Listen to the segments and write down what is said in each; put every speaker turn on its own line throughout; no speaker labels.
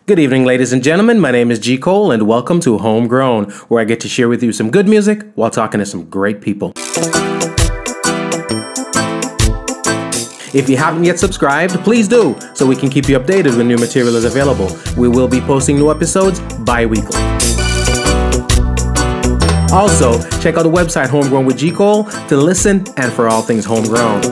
Good evening, ladies and gentlemen. My name is G. Cole, and welcome to Homegrown, where I get to share with you some good music while talking to some great people. If you haven't yet subscribed, please do, so we can keep you updated when new material is available. We will be posting new episodes bi-weekly. Also, check out the website Homegrown with G. Cole to listen and for all things homegrown.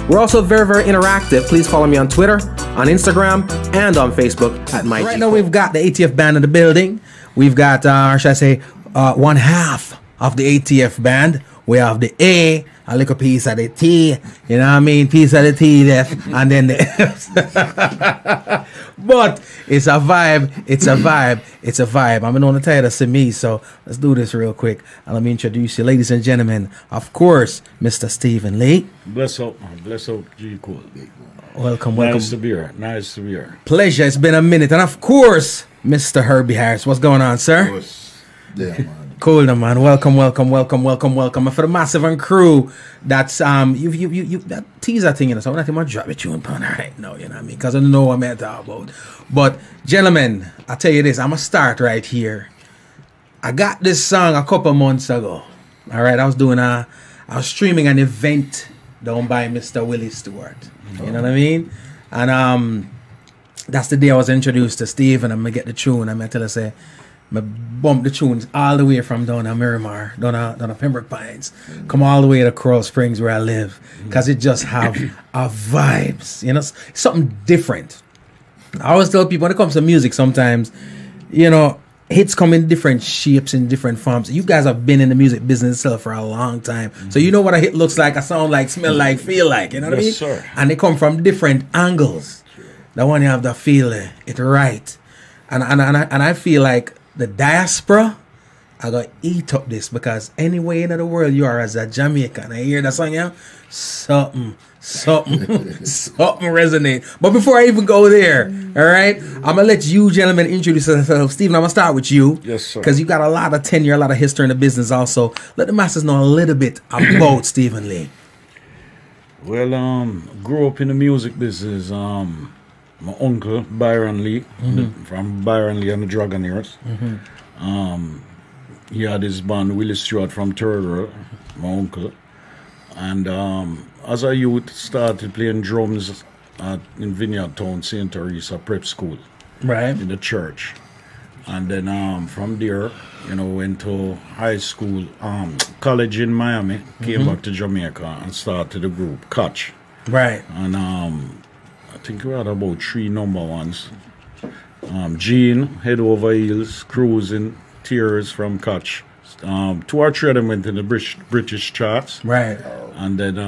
We're also very interactive. Please follow me on Twitter, on Instagram, and on Facebook at my. Right now we've got the ATF Band in the building. We've got, should I say, one half of the ATF Band. We have the A little piece of the T, you know what I mean? Piece of the T there, and then the F. But it's a vibe, it's a vibe, it's a vibe. I'm on the title of me, so let's do this real quick. And let me introduce you, ladies and gentlemen, of course, Mr. Stephen Lee.
Bless up, G. Cole.
Welcome.
Nice to be here, nice to be here.
Pleasure, it's been a minute. And of course, Mr. Herbie Harris. What's going on, sir?
Yeah, man.
Cool, man. Welcome. And for the massive and crew, that's you that teaser thing, you know. So I'm not even drop it you upon right now, you know what I mean? Because I don't know what I'm talking about. But gentlemen, I tell you this, I'm gonna start right here. I got this song a couple months ago. All right, I was streaming an event done by Mr. Willie Stewart. You know what I mean? And that's the day I was introduced to Steve, and I'm gonna get the tune. I'm gonna tell us I bump the tunes all the way from down to Miramar, down to Pembroke Pines, come all the way to Coral Springs where I live, because it just have a vibes, you know, something different. I always tell people when it comes to music, sometimes, you know, hits come in different shapes and different forms. You guys have been in the music business itself for a long time, so you know what a hit looks like, a sound like, smell like, feel like, you know what I mean?
Sir.
And they come from different angles. The one you have to feel it right, and I feel like the diaspora, I gotta eat up this, because anywhere in the world you are as a Jamaican, I hear that song, yeah, something resonate. But before I even go there, all right, I'm gonna let you gentlemen introduce yourselves. Stephen, I'm gonna start with you.
Yes, sir.
Because you got a lot of tenure, a lot of history in the business. Also, let the masses know a little bit about Stephen Lee.
Well, grew up in the music business. My uncle, Byron Lee, from Byron Lee and the Dragonaires. He had his band, Willie Stewart from Third, my uncle. And as a youth, started playing drums in Vineyard Town, St. Teresa Prep School.
Right.
In the church. And then from there, you know, went to high school, college in Miami, came back to Jamaica and started the group, Catch.
Right.
And I think we had about 3 number ones. Gene, Head Over Heels, Cruising, Tears from Catch. 2 or 3 of them went in the British charts.
Right.
And then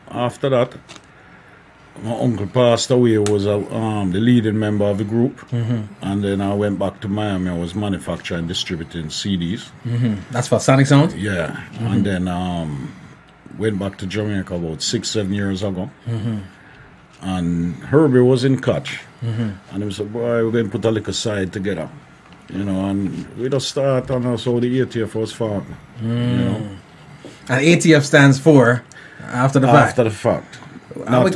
after that, my uncle passed away, was the leading member of the group. And then I went back to Miami. I was manufacturing and distributing CDs.
That's for Sonic Sound?
Yeah. And then went back to Jamaica about 6-7 years ago. And Herbie was in Catch. And he said, boy, we're going to put a little side together. You know, and we just start on us how the ATF was formed. You know.
And ATF stands for after the fact.
After the fact.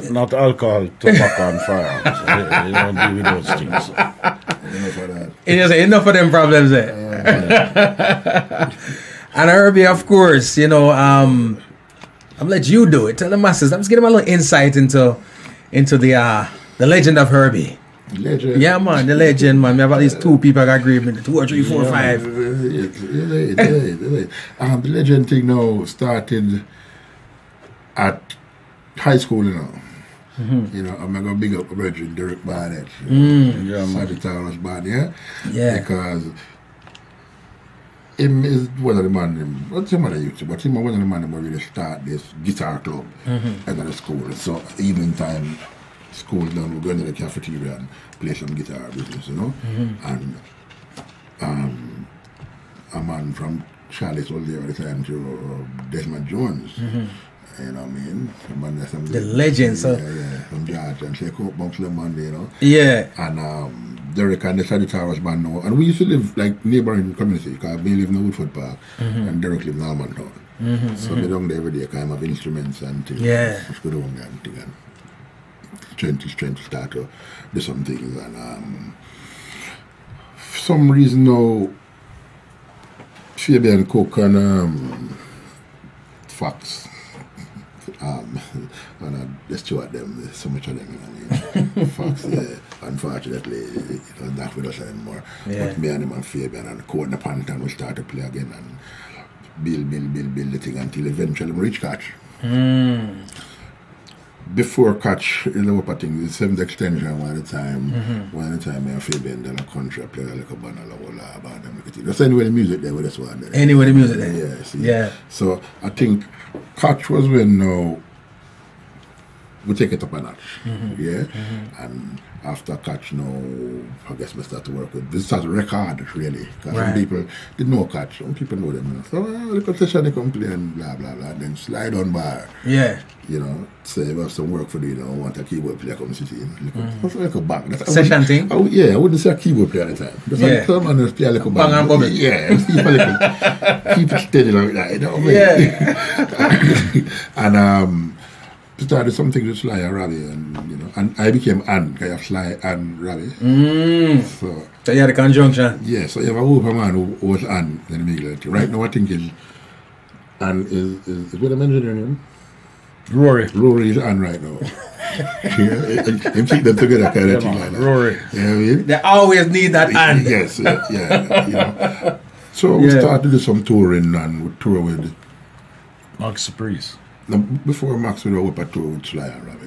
Not alcohol, tobacco, and firearms. So you don't deal with those things.
Enough of that.
Enough of them problems there. And Herbie, of course, you know, I'm let you do it. Tell the masses. I'm just giving them a little insight into the legend of Herbie.
Legend.
Yeah, man, the legend, man. We have at least 2 people that agree with me. 2 or 3, 4 or 5.
The legend thing now started at high school, you know. You know, I'm gonna big up Reggie Derek Barnett.
Yeah,
Sagittarius Band, yeah?
Yeah.
Because him is one of the men, what's him on the YouTube, but him one of the men who really start this guitar club at the school. So evening time, school done, we go into the cafeteria and play some guitar business, you know. And a man from Charlotte was there at the time to Desmond Jones. You know what I mean?
The legend, so.
Yeah, from George and Shake Up Bumps Monday, you know.
Yeah.
And Derek and the Sagittarius Band now. And we used to live like neighboring community, because we live in Woodford Park and Derek lived in Almontown. So me down there every day, kind of instruments and things.
Yeah.
Just go down there and things and strength to start to do some things. And for some reason now, Fabian Cook and Fox, and there's two of them, there's so much of them, you know. Fox, yeah, unfortunately, not with us anymore.
Yeah.
But me and him and Fabian and Code the Panther, we start to play again and build the thing until eventually we reach Catch. Before Catch, you know what thing, the 7th extension one at the time, me and Fabian done a country, I played a little band, a whole lot about them. Just anyway the music there with this one.
Anyway the music there.
Yeah, see.
Yeah.
So I think Catch was when now we take it up a notch. And after Catch now, I guess we start to work with, this start to record really. Because some people didn't know Catch, some people know them. So look at session they come play and blah blah blah, then slide on bar.
Yeah.
You know, say we have some work for you, you know, want a keyboard player come sit in. That's like a bang. That's,
Session thing?
I wouldn't say a keyboard player at the time. Just like some man just play a little bang.
Bang and bubble.
Yeah, keep it steady like that, you know what I mean? And started something with Sly and Robbie, and you know, and I became Ann, kind of Sly and Robbie. So
you had a conjunction.
Yeah, so you have a whole man who was Ann in the middle. Right now I think is Ann is what I mentioned her name? Rory is Ann right now. And keep them together kind of thing like that.
Rory.
You know what I mean?
They always need that Ann.
Yes, yeah, you know. So we started to do some touring, and we tour with
Max Priest.
Now, before Max, we were up a tour with Sly and Robbie.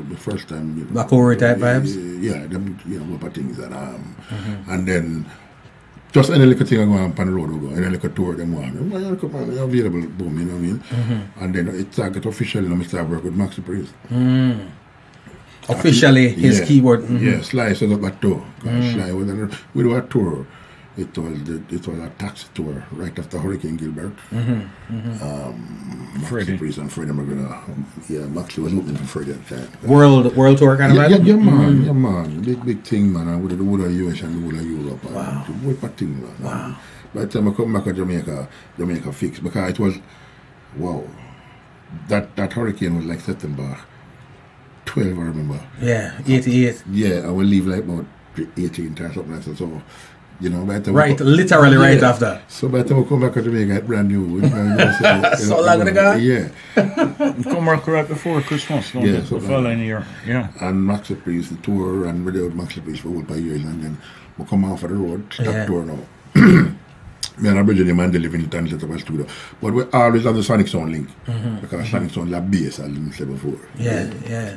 The first time, you know,
Black Horror type vibes?
Yeah, them, you know, up things. And then, just any little thing I go on the road, we go, any little tour, them one. Well, you come on, you're available, boom, you know what I mean? And then it started officially, I start work with Max Priest.
Officially, his keyboard.
Yeah, Sly set up a tour. Sly was we do a tour. It was a taxi tour right after Hurricane Gilbert.
Freddie.
Priest and Freddie McGregor. Max was opening for Freddie at the time.
World tour kind of vibe?
Yeah, man. Big thing, man. I would have the whole of US and the whole of Europe.
Wow.
The whole thing, man.
Wow.
By the time I come back to Jamaica fixed, because it was, wow, that hurricane was like September 12, I remember.
Yeah, 88.
Yeah, I will leave like about 18th or something like that. So, you know, by the time
Literally right after.
So by the time we come back to Jamaica, it's brand new.
So long ago?
Yeah.
Come back right before Christmas, no?
Yeah,
the following year. Yeah.
And Max Priest, the tour, and we did Max Priest for over 5 years, and then we come off of the road, stop tour now. Me and Bridget man, they live in the town set up a studio. But we always have the Sonic Sound link. Because Sonic Sound is a base, as I said before.
Yeah.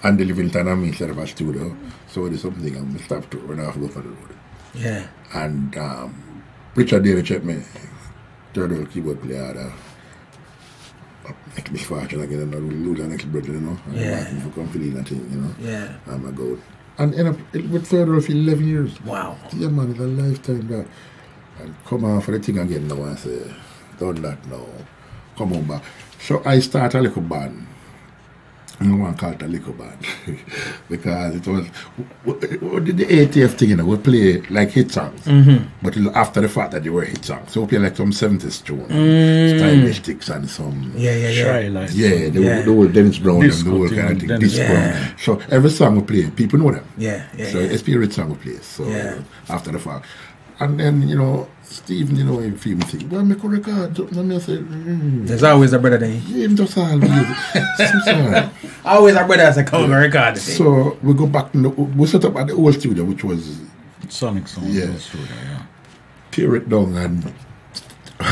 And they live in town and me set up a studio. So there's something I'm stop tour when I have to go for the road.
Yeah.
And Richard David checked me, third old keyboard player, misfortune again, and I will lose an ex-brother, you know. And for come feeling that thing, you know.
Yeah.
I'm a goat. And end up with further for 11 years.
Wow.
Yeah, man, it's a lifetime that. And come on for the thing again now and say, done that now. Come on back. So I start a little band. No one called it a little band. Because it was the ATF thing, you know, we play like hit songs. But after the fact that they were hit songs. So we play like some 70s tune. Stylistics and some
Shy life.
The whole Dennis Brown and the whole kind of thing.
Yeah.
So every song we play, people know them. So it's spirit song we play. So after the fact. And then, you know, Stephen, you know, if he think, well, make a record. And I say,
There's always a brother there.
Yeah, him just always.
Always a brother has a come record.
So we go back, we set up at the old studio, which was
Sonic Sound studio,
tear it down and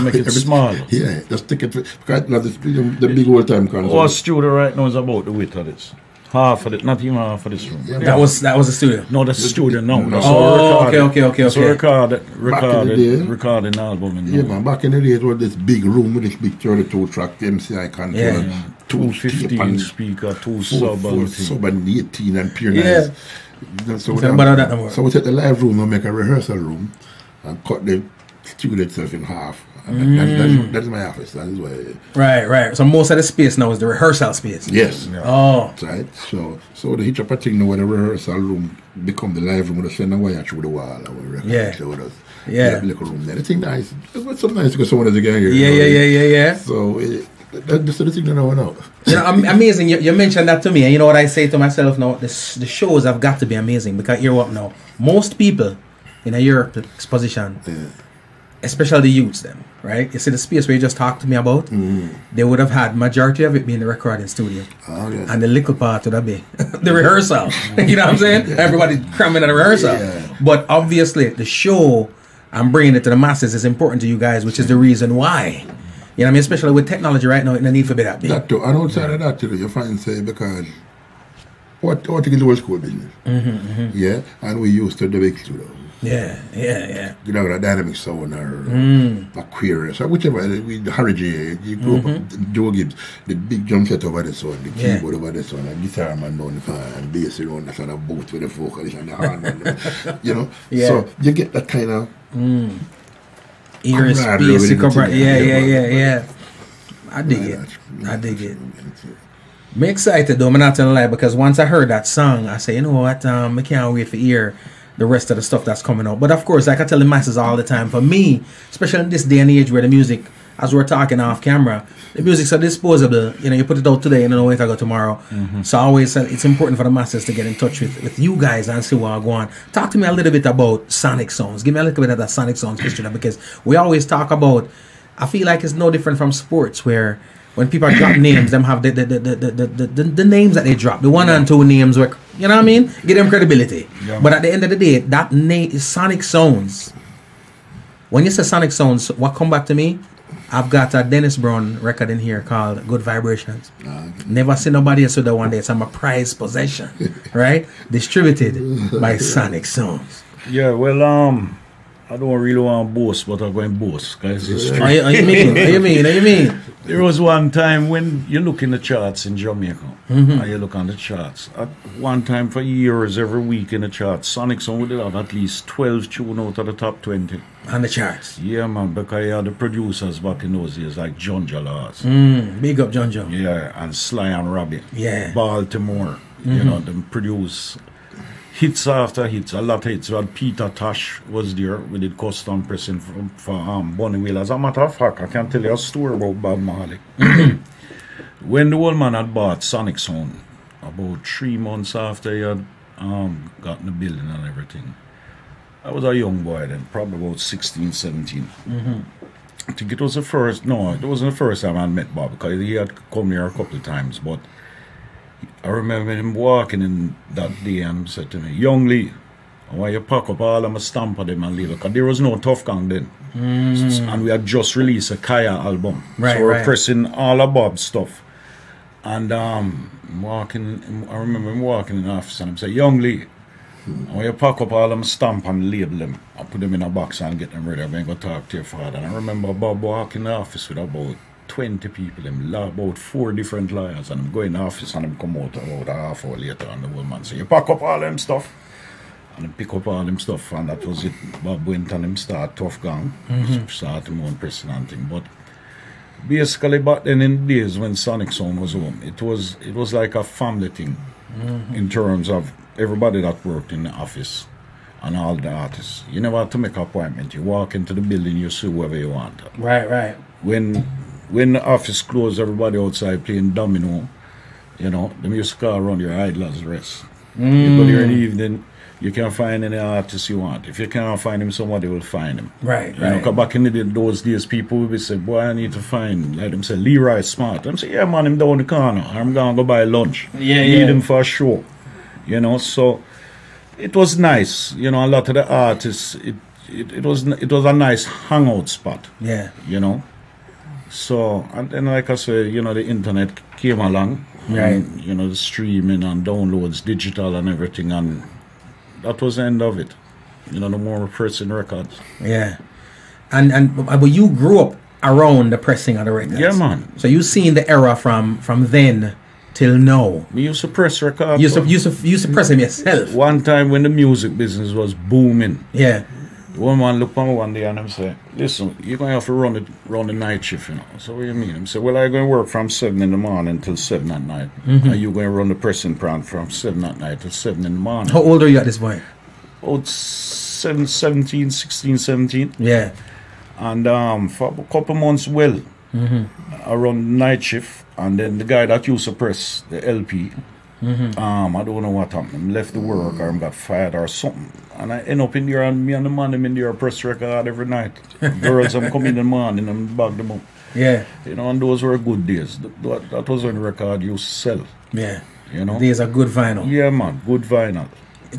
make it small.
Yeah, just take it, because the big old time console.
Our studio right now is about the width of this. Half of it, not even half of this room.
Yeah, that was the studio.
No, that's the studio now.
Okay.
So recording the album.
Yeah, man. Back in the day, it was this big room with this big 32-track MCI controller,
215 speaker, 2 sub
and 18 and pure nice. So we take the live room and make a rehearsal room and cut the studio itself in half And that's my office. That is why.
Right. So most of the space now is the rehearsal space.
Yes.
Yeah.
Oh.
Right. So the hitch up a thing now where the rehearsal room become the live room with a send a wire through the wall.
Yeah.
Yeah. Little room there. The thing nice. It's so nice because someone has a guy here.
Yeah.
So that's the thing that I want out.
You know, amazing. You mentioned that to me, and you know what I say to myself now? The shows have got to be amazing because hear what now? Most people in a Europe exposition, especially the youths, them, right? You see the space where you just talked to me about? They would have had majority of it being the recording studio, and the little part would have been the rehearsal. You know what I'm saying? Everybody cramming at the rehearsal, but obviously the show and bringing it to the masses is important to you guys, which is the reason why. You know what I mean? Especially with technology right now, it no need for be that big.
That too. And outside of that too, you find say because what you can do is school business. Yeah, and we used to the big studio.
Yeah.
You know, the dynamic sound or Aquarius or whichever. Harry J. You grew up Joe Gibbs, the big drum set over the sound, the keyboard over the sound, and guitar man down the fan, and bass around the sound, and both with the vocalist and the horn. You know, so you get that kind of.
Ear space, yeah. I dig it. I'm excited though, I'm not gonna lie, because once I heard that song, I say, you know what, I can't wait to hear the rest of the stuff that's coming out. But of course, like I tell the masses all the time, for me, especially in this day and age where the music, as we're talking off camera, the music's so disposable. You know, you put it out today, you don't know where to go tomorrow. So always, it's important for the masses to get in touch with you guys and see what I go on. Talk to me a little bit about Sonic Sounds. Give me a little bit of that Sonic Sounds history, because we always talk about. I feel like it's no different from sports, where when people drop names, them have the names that they drop, the 1 and 2 names, where you know what I mean, give them credibility. But at the end of the day, that name is Sonic Sounds. When you say Sonic Sounds, what come back to me? I've got a Dennis Brown record in here called Good Vibrations. Never seen nobody else with that one day. It's my prized possession, right? Distributed by Sonic Sounds.
Yeah, well, I don't really want to boast, but I'm going to boast. Guys, it's true.
What you mean?
There was one time when you look in the charts in Jamaica, and you look on the charts. At one time for years, every week in the charts, Sonic Sound would have at least 12 tune out of the top 20.
On the charts?
Yeah, man, because you had the producers back in those years, like John Laws.
Big up John.
Yeah, and Sly and Robbie.
Yeah.
Baltimore. You know, them produce hits after hits, a lot of hits. Well, Peter Tosh was there. We did custom pressing for Bonnie Wheel. As a matter of fact, I can tell you a story about Bob Marley. When the old man had bought Sonic Sound, about 3 months after he had gotten the building and everything, I was a young boy then, probably about 16, 17. I think it was the first, no, it wasn't the first time I met Bob, because he had come here a couple of times, but I remember him walking in that day and said to me, "Young Lee, I want you pack up all of my stamp of them and leave it." Because there was no Tough Gang then. And we had just released a Kaya album. So we're pressing all of Bob's stuff. And I remember him walking in the office and I'm saying, "Young Lee, I want you pack up all of my stamp and label them. I put them in a box and get them ready. I'm going to talk to your father." And I remember Bob walking in the office with about 20 people, about 4 different lawyers, and I'm going to the office and I'm come out about a half hour later and the old man say, "You pack up all them stuff." And I pick up all them stuff, and that was it. Bob went and him start Tough Gang, start him own pressing and thing. But basically back then in the days when Sonic Sound was home, it was like a family thing in terms of everybody that worked in the office and all the artists. You never had to make an appointment. You walk into the building, you see whoever you want.
Right.
When the office closed, everybody outside playing domino, you know, the music car around your idlers rest. You go there in the evening, you can find any artist you want. If you can't find him, somebody will find him. Right. Because back in those days, people would say, "Boy, I need to find," like them say, "Leroy Smart." I'm say, "Yeah, man, him down the corner. I'm going to go buy lunch." Need him for a show. You know, so it was nice. You know, a lot of the artists, it was a nice hangout spot. Yeah. You know. So, and then like I say, you know, the internet came along, and, you know, the streaming and downloads, digital and everything, and that was the end of it. You know, the more pressing records. Yeah. But you grew up around the pressing of the records. Yeah, man. So you seen the era from then till now. We used to press records. You used to press them yourself. One time when the music business was booming. Yeah. One man look on me one day and him say, listen, you're going to have to run the night shift, you know. So what do you mean? Him say, well, I'm going to work from 7 in the morning till 7 at night. And you're going to run the pressing plant from 7 at night till 7 in the morning.
How old are you at this point?
About 16, 17.
Yeah.
And for a couple months, I run night shift. And then the guy that used to press the LP, I don't know what happened. Left the work or got fired or something. And I end up in there and me and the man them in there press record every night. Girls I'm coming in the morning and bag them up.
Yeah.
You know, and those were good days. That was when the record used to sell.
Yeah.
You know?
These are good vinyl.
Yeah, man. Good vinyl.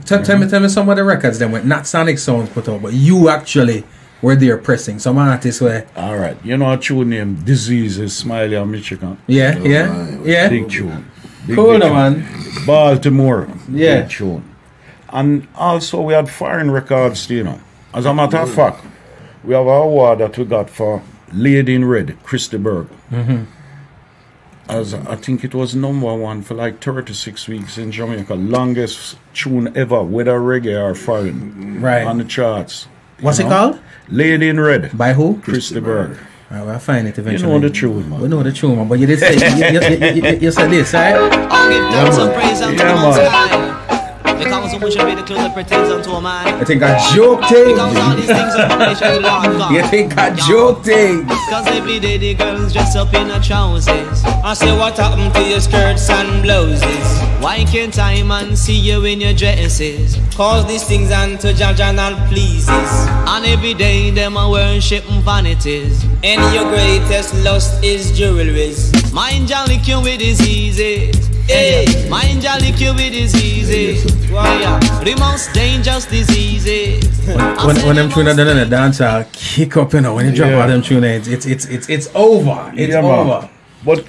Tell me some of the records then, not Sonic Sounds put out, but you actually were there pressing. Some artists were.
Alright. You know a tune named Diseases, Smiley and Michigan?
Yeah, yeah.
Big tune.
Cool, man.
Baltimore.
Yeah.
Big tune. And also we had foreign records, you know. As a matter of fact, we have an award that we got for Lady in Red, Christy Berg. As I think it was #1 for like 36 weeks in Jamaica. Longest tune ever, whether reggae or foreign.
Right.
On the charts.
What's it called?
Lady in Red.
By who?
Christy Berg.
Right, we'll find it eventually.
You know the tune, man.
We know the tune, man. But you did say, you said this, right?
I'll give thanks and praise unto the Most
man.
High. Because we should be the clothes that pertains unto a man.
I think I joked it.
Because all these things are foundation to Lord God.
You think I joked it?
Cause every day the girls dress up in her trousers. I say what happened to your skirts and blouses? Why can't I man see you in your dresses? Cause these things unto Jaja not pleases. And every day them a worship vanities. And your greatest lust is jewelries. Mind ya lick you with diseases. Hey, mind ya lick you with diseases. Why the most dangerous diseases.
When them tune done in the dance, I'll kick up, you know. When you drop out them tune, it's over. It's over.
Man. But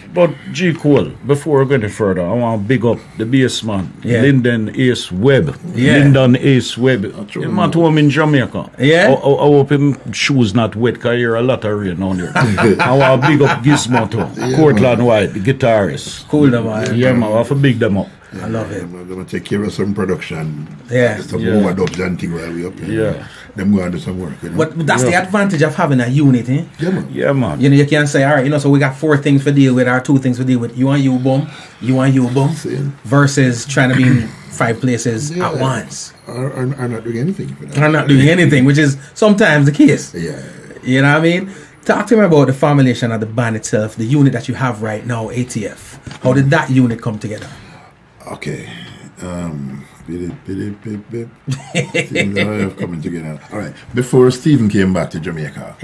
G. Cole, before we go any further, I want to big up the bass man, Lyndon Ace Webb. Lyndon Ace Webb. He man to him in Jamaica.
Yeah.
I hope him shoes not wet, because here a lot of rain on there. I want to big up Gizmo too. Cortland White, the guitarist.
Cool, man.
Yeah, man, I have to big them up.
Yeah,
I love it.
I'm going to take care of some production.
Yeah.
Some overdubs and things while we up here.
Yeah.
Them go and do some work. You know?
But that's the advantage of having a unit, eh?
Yeah, man.
Yeah, man.
You know, you can say, all right, you know, so we got 4 things to deal with, or 2 things to deal with. You and you, boom. You and you, boom. Versus trying to be in 5 places at once.
I'm not doing anything for that.
I'm not doing anything, which is sometimes the case.
Yeah.
You know what I mean? Talk to me about the formulation of the band itself, the unit that you have right now, ATF. How did that unit come together?
Okay. Things are coming together. All right. Before Stephen came back to Jamaica,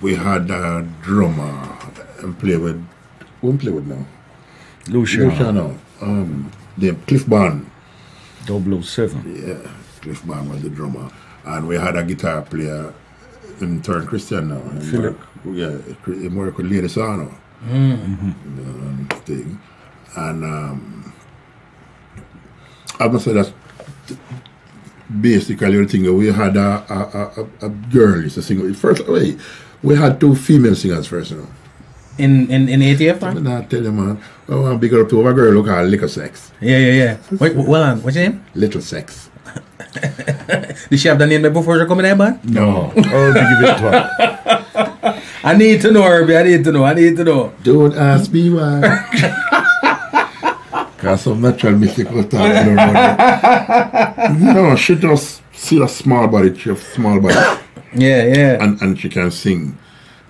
we had a drummer and play with. Who play with now? Luciano. The Cliff Band.
007.
Yeah, Cliff Band was the drummer, and we had a guitar player in turn Christian now.
Philip.
He worked with Lady Sano. Thing, and. I must say that's basically the thing. We had a girl used to sing. First, we had 2 female singers first, you know.
In ATF, man?
I'm not tell you, man. I want to big up to a girl who called Little Sex.
Yeah. Wait, well, what's your name?
Little Sex.
Did she have the name before she come in there, man?
No.
Or give it to her.
I need to know, Herbie. I need to know.
Don't ask me why. Because some natural mystical talk. No, she just see a small body. She has small body.
Yeah.
And she can sing.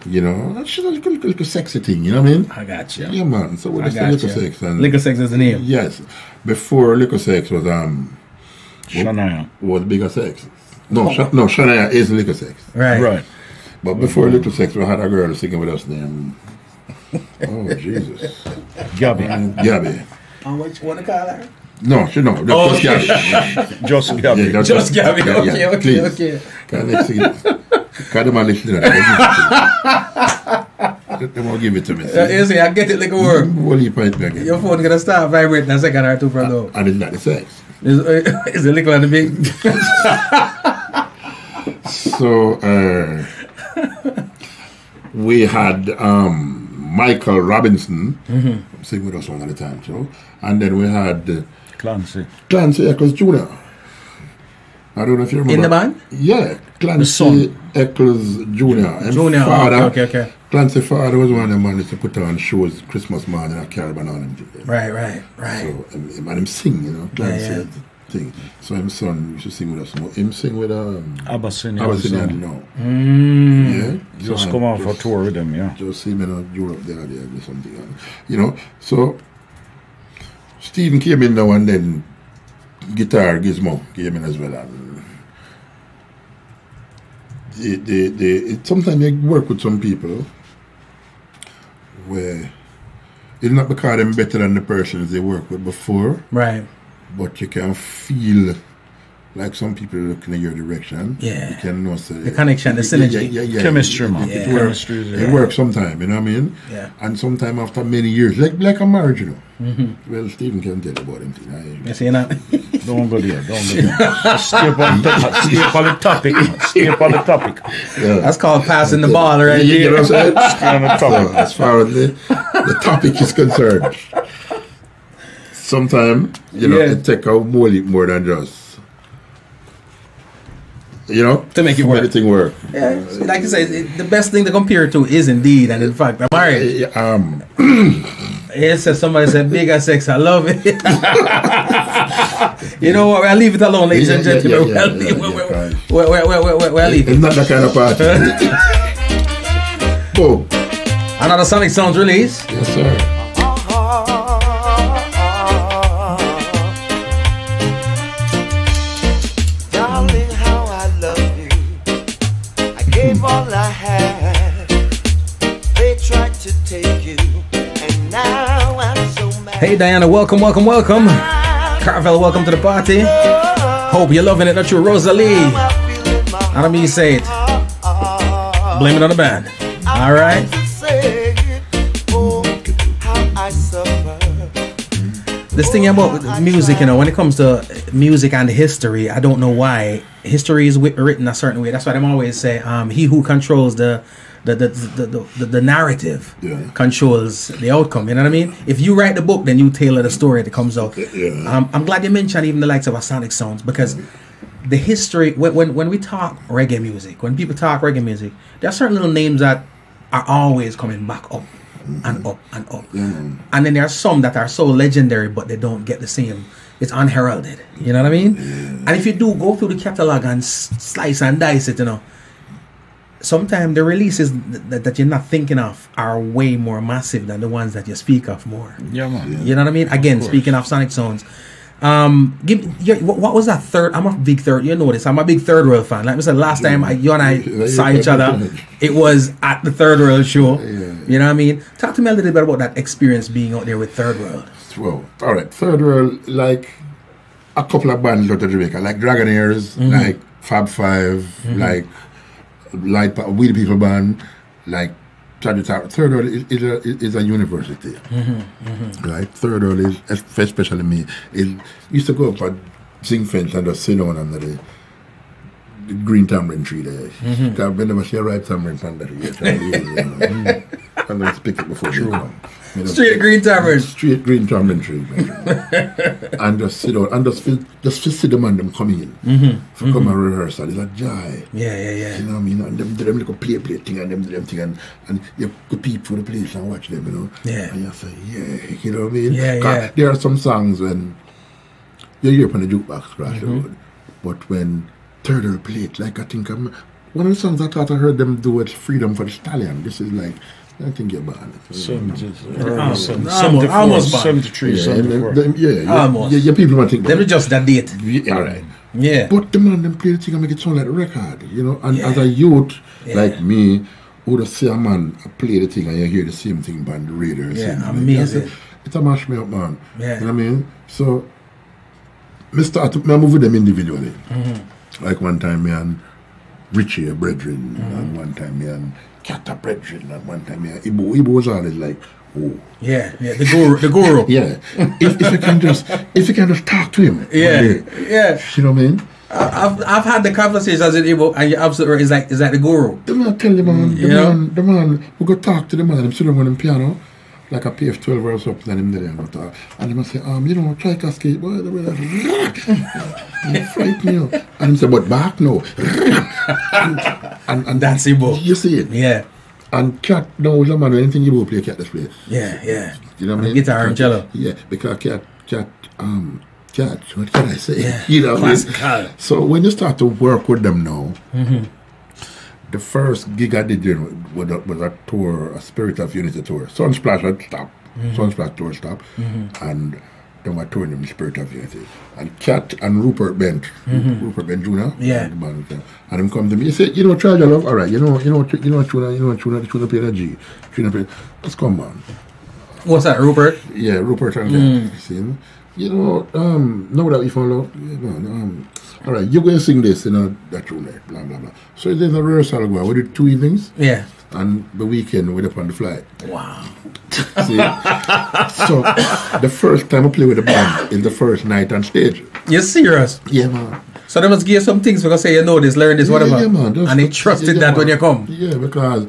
You know, she's a little sexy thing. You know what I mean?
I got you.
Yeah, man. So we just say Little Sex. And
Little Sex is the name.
Yes. Before Little Sex was
Shania.
Was Bigger Sex. No, Shania is Little Sex.
Right.
But before Little Sex, we had a girl singing with us named. Oh Jesus.
Gabby.
Gabby.
What you want to call her?
No, she no. Just Gabby.
Just Gabby.
Yeah,
Just Gabby. Okay.
Can I sing it? Can the man listen to that? They won't give it to me.
You see, I get it like a word.
What you point back?
Your phone gonna start vibrating in a second or 2 for now.
And it's not the sex.
Is the little and the big?
So we had Michael Robinson sing with us one at the time, so, and then we had
Clancy
Eccles Jr. I don't know if you remember.
In the band?
Yeah, Clancy Eccles Jr. And
Junior,
father,
okay.
Clancy father was one of them man used to put on shows Christmas morning at Caribbean on him.
Right.
So, and him sing, you know, Clancy thing. So his son used to sing with us. Him sing with Abyssinian now. Yeah.
Just come off a tour with them, yeah.
Just see him in Europe there or something. You know, so Stephen came in now and then guitar gizmo came in as well. And sometimes they work with some people where it's not because they're better than the persons they worked with before.
Right.
But you can feel like some people are looking at your direction.
Yeah.
You can know
the connection, the synergy.
Yeah.
Chemistry, man.
It works sometimes, you know what I mean?
Yeah.
And sometimes after many years, like a marriage, you know. Well, Stephen can tell about him.
You see that?
Don't go there. Skip on the topic.
Yeah.
That's called passing the ball, right?
You know what I'm saying?
Skip on the topic.
So, as far as the topic is concerned, sometimes, you know, it take out more than just, you know,
to make it work.
Everything work.
Yeah, like you say, the best thing to compare it to is indeed, and in fact, I'm married. Yes, somebody said, bigger sex, I love it. You know what? I'll leave it alone, ladies and gentlemen. We'll leave it.
It's not that kind of party. Boom.
Another Sonic Sounds release.
Yes, sir.
Darling, how I love you. I gave all I had. They tried to take you. Now I'm so mad.
Hey Diana, welcome. Carvel, welcome to the party. Hope you're loving it, not you, Rosalie. I don't mean you say it. Blame it on the band. Alright. This thing about music, you know, when it comes to music and history, I don't know why. History is written a certain way. That's why I'm always say, he who controls the narrative controls the outcome. You know what I mean? If you write the book, then you tailor the story that comes out. I'm glad you mentioned even the likes of Sonic Sounds, because the history, when we talk reggae music, when people talk reggae music, there are certain little names that are always coming back up and up and up. And then there are some that are so legendary, but they don't get the same. It's unheralded. You know what I mean? And if you do go through the catalog and slice and dice it, you know, sometimes the releases that you're not thinking of are way more massive than the ones that you speak of more.
Yeah, man.
You know what I mean? Again, speaking of Sonic Sounds, what was that third? I'm a big third. You know this. I'm a big Third World fan. Like I said, last time you and I saw each other, it was at the Third World show. You know what I mean? Talk to me a little bit about that experience being out there with Third World.
Well, all right. Third World, like a couple of bands out of Jamaica, like Dragonaires, like Fab Five, like We the People Band, like Third World is a university, right? Third World is, especially me, used to go up at Zinc Fence and just sit down under the green tamarind tree there. Because whenever she ripe tamarind from that, and then pick it before she come.
Straight green tamarind.
Straight green tamarind tree. And just sit down and just see the man them coming in. For come and rehearsal. It's a joy.
Yeah.
You know what I mean? And them little play thing and them thing and you could peep for the place and watch them, you know.
Yeah.
And you say, you know what I mean?
Yeah.
There are some songs when you hear on the jukebox crash the road, but when Third World play it, like I think one of the songs I thought I heard them do was Freedom for the Stallion. This is like, I think you're bad.
73,
almost
74.
Almost.
Yeah, people might think
They were just that date.
all right.
Yeah.
But the man them play the thing and make it sound like a record, you know. And as a youth like me, who would see a man play the thing and you hear the same thing on the radio.
Amazing.
It's a mash me up, man.
Yeah.
You know what I mean? So I move with them individually. Like one time me and Richie, a brethren, and one time me and Kata brethren, and one time me and Ibo was always like, oh.
Yeah, the guru.
Yeah. if you can just talk to him.
Yeah.
You know what I mean?
I've had the conversations as an Ibo, and you're absolutely right. Is that the guru?
The man tell the man, the man, we go talk to the man, him sit down on the piano, like a PF12 or something, and him there, and him say, you know, try cascade, boy, the way that frighten you. And him say, but back no. and
that's it, bro.
You see it?
Yeah.
And cat knows a man, anything you will play cat display.
Yeah, yeah.
You know what I mean?
Guitar and cello.
Yeah, because cat, what can I say?
Yeah.
You know,
Classical.
So when you start to work with them now, the first gig I did was a tour, a Spirit of Unity tour. Sunsplash had stopped. Sunsplash tour stopped. And then we're touring them Spirit of Unity. And Cat and Rupert Bent, Rupert Bent Jr.
Yeah.
And him come to me, he said, you know, try your love, all right, you know, tuna play the G. Tuna play, let's come on.
What's that, Rupert?
Yeah, Rupert and Cat. See, you know, now that we found out, all right, you're going to sing this, you know, that tune there, blah, blah, blah. So there's a rehearsal going. We did 2 evenings.
Yeah.
And the weekend, we're up on the flight.
Wow.
See? So the first time I play with the band in the first night on stage.
You're serious?
Yeah, man.
So they must give you some things because say you know this, learn this, whatever.
Yeah, man.
And they trusted that when you come.
Yeah, because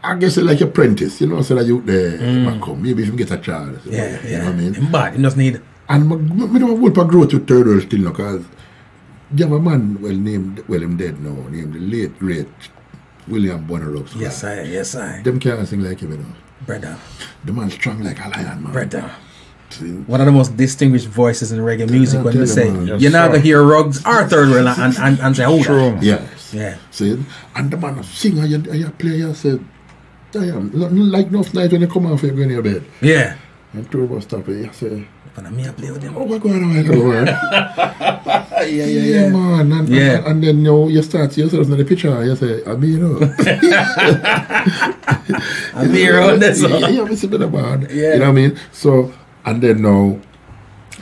I guess it's like apprentice, you know, so that you there, come. Maybe if you get a child.
Yeah,
you know what I mean?
But you just need.
And I don't want to grow to third world still now, because you have a man him dead now, named the late, great William Bonner-Rocks.
Yes, I.
Them can't sing like him, you know.
Brother.
The man strong like a lion, man.
Brother.
See?
One of the most distinguished voices in reggae music when they say,
Yes,
you're not going to hear Ruggs or third world and say, oh,
True.
Yes.
Yeah.
See? And the man sing and you play, you say, damn, like enough night when you come off, you're going to your bed.
Yeah.
And two of us stop it, you say,
and me I play with them.
oh, what's going on? Yeah, man. And then you start yourself in the picture. You say, Amiro.
Amiro, that's all.
Yeah, it's a bit of bad.
Yeah.
You know what I mean? So, and then now,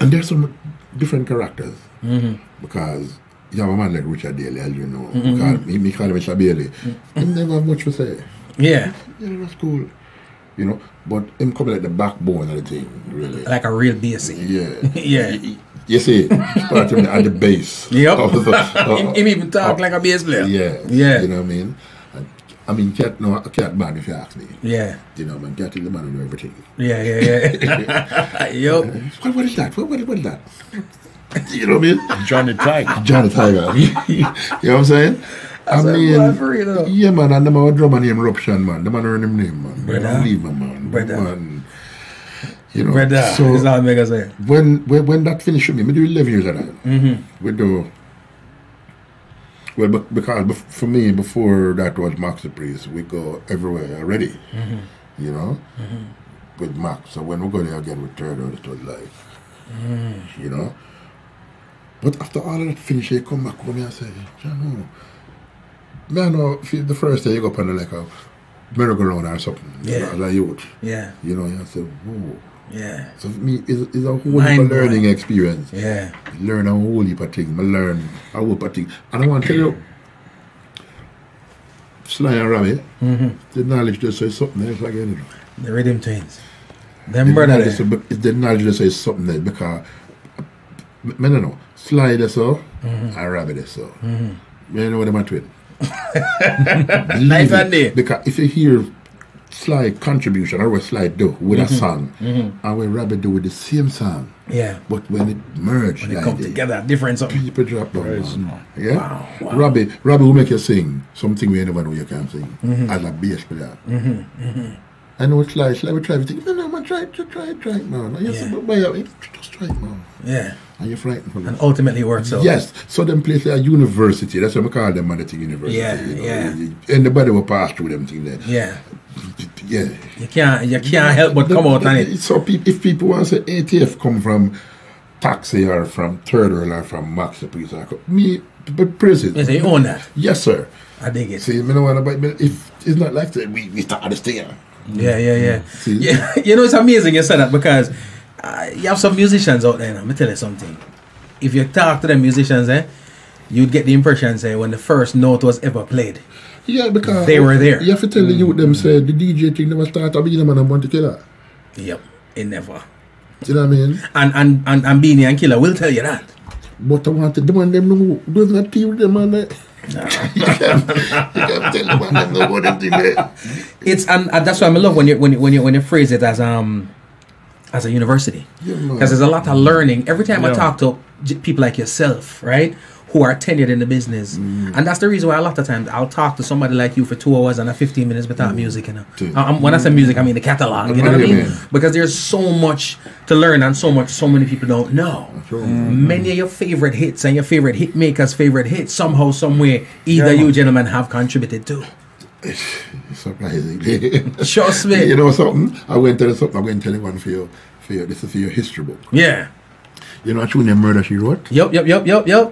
and there's some different characters. Because you have a man like Richard Daly, as you know. Me call him Richard Bailey. He never have much to say.
Yeah.
Yeah, that's cool. You know, but him coming like the backbone of the thing, really.
Like a real basic.
Yeah.
Yeah.
You see, starting at the base.
Yep. Him even talk like a bass player.
Yeah.
Yeah.
You know what I mean? And, I mean, Cat band, if you ask me.
Yeah.
You know, man, Cat is the man who know everything.
Yeah. Yup.
What is that? What is that? You know what I mean?
Johnny Tiger.
Johnny Tiger. You know what I'm saying? I mean, yeah, man, and the man drummer named Eruption, man. The man earned him name, man.
Brother.
Leave him, man.
Brother.
Man. You know,
Brother.
so
That's all I'm gonna say.
when that finished with me, I do 11 years of that. We do. Well, because for me, before that was Max the Priest, we go everywhere already. You know, with Max. So when we go there again with Third World, it was like, you know. But after all of that finish, he come back home and say, John, man, the first day you go up on like a merry-go-round or something, as a youth. Yeah. You know, you say, whoa.
Yeah.
So for me, it's a whole heap of learning experience.
Yeah.
Learn a whole heap of things. I learn a whole heap of things. And I want to tell you, Sly and Robbie, the knowledge just says something else like anything.
The Rhythm Twins. Them brother.
The knowledge just says something else because, I don't know, Sly is so, and Robbie is so. I know what I'm twin.
Night and day.
Because if you hear Sly contribution or what Sly do with a song and what Robbie do with the same song, but when it merged,
when it come together, different something.
People drop down. Yeah?
Wow.
Robbie will make you sing something we never know you can sing as a bass player. I know it's Sly will try to think, no, man, try it, man. And you say, just try it, man.
Yeah.
And you're frightened.
And ultimately it works out.
Yes. So them place like a university. That's what we call them the thing university.
Yeah,
Anybody will pass through them thing there.
Yeah.
Yeah.
You can't help but come out on it.
So if people want to say ATF come from Taxi or from Third World or from Max the Priest, but prison.
Yes, you own that.
Yes, sir.
I dig it.
See, I don't want to, but if it's not like that, we start this thing.
Yeah. You know, it's amazing you said that because you have some musicians out there now. Let me tell you something. If you talk to the musicians, you'd get the impression, say, when the first note was ever played.
Yeah, because
they were there.
You have to tell the youth them say the DJ thing never started being a man and want to kill her.
Yep, it never.
Do you know what I mean?
And Beanie and Killer will tell you that.
But I want to demand them know, does not teach them on that. You can't tell the man them know what them thing there.
It's and that's why I love when you phrase it as a university, because there's a lot of learning every time I talk to people like yourself, right, who are tenured in the business, and that's the reason why a lot of times I'll talk to somebody like you for 2 hours and 15 minutes without music, you know. When I say music, I mean the catalog, you know what I mean? Because there's so much to learn and so many people don't know. Many of your favorite hits and your favorite hit makers' favorite hits, somehow, someway, either you gentlemen have contributed to.
Surprisingly.
Trust me.
You know something? I'm going to tell you one for you. This is for your history book.
Yeah.
You know a tune named Murder She Wrote?
Yup.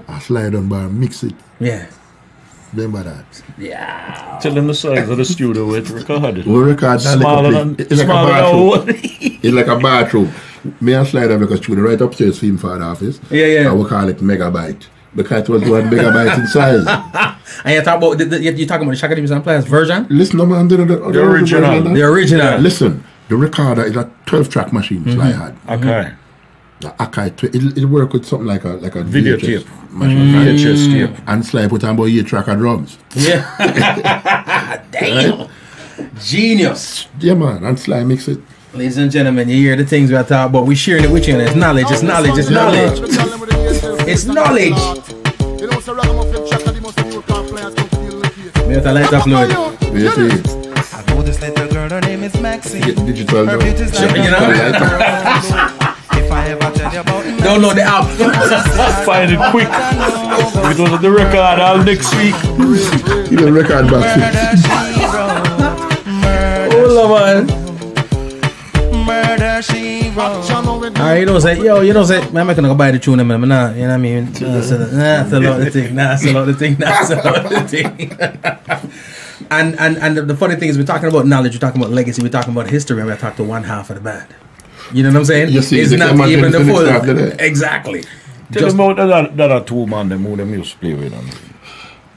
I slide on bar, mix it.
Yeah.
Remember that?
Yeah.
Tell them the size of the studio where it's recorded.
We record that it's like a bathroom. Me and slide on because tune right upstairs film for the office.
Yeah.
And we call it Megabyte. Because it was 1 megabyte in size.
And you talk about you're talking about the Shaka Demus and Players version?
Listen, man, the original.
The original.
Listen, the recorder is a 12-track machine. Sly had.
Okay.
The Akai, it work with something like a
videotape
machine,
VHS tape,
and Sly put on about 8-track of drums.
Yeah. Damn. Genius.
Yeah, man, and Sly mix it.
Ladies and gentlemen, you hear the things we are talking about. We're sharing it with you, and it's knowledge. It's knowledge. It's knowledge. It's knowledge. We have to light up, Lord.
I
know this little girl, her name is Maxine.
get digital.
Her beauty's like
You know?
if I ever tell you about
Download the app.
Find it quick. It was on the record all next week.
You know, record box.
Oh, man.
Murder She Wrote.
Alright, you know say, man, I'm not gonna go buy the tune, man. Nah, you know what I mean? Sell out the thing. And the funny thing is, we're talking about knowledge, we're talking about legacy, we're talking about history, and we're talking to one half of the band. You know what I'm saying?
You see,
it's not even the full.
Exactly.
Tell them about that are 2 man them who them used to play with.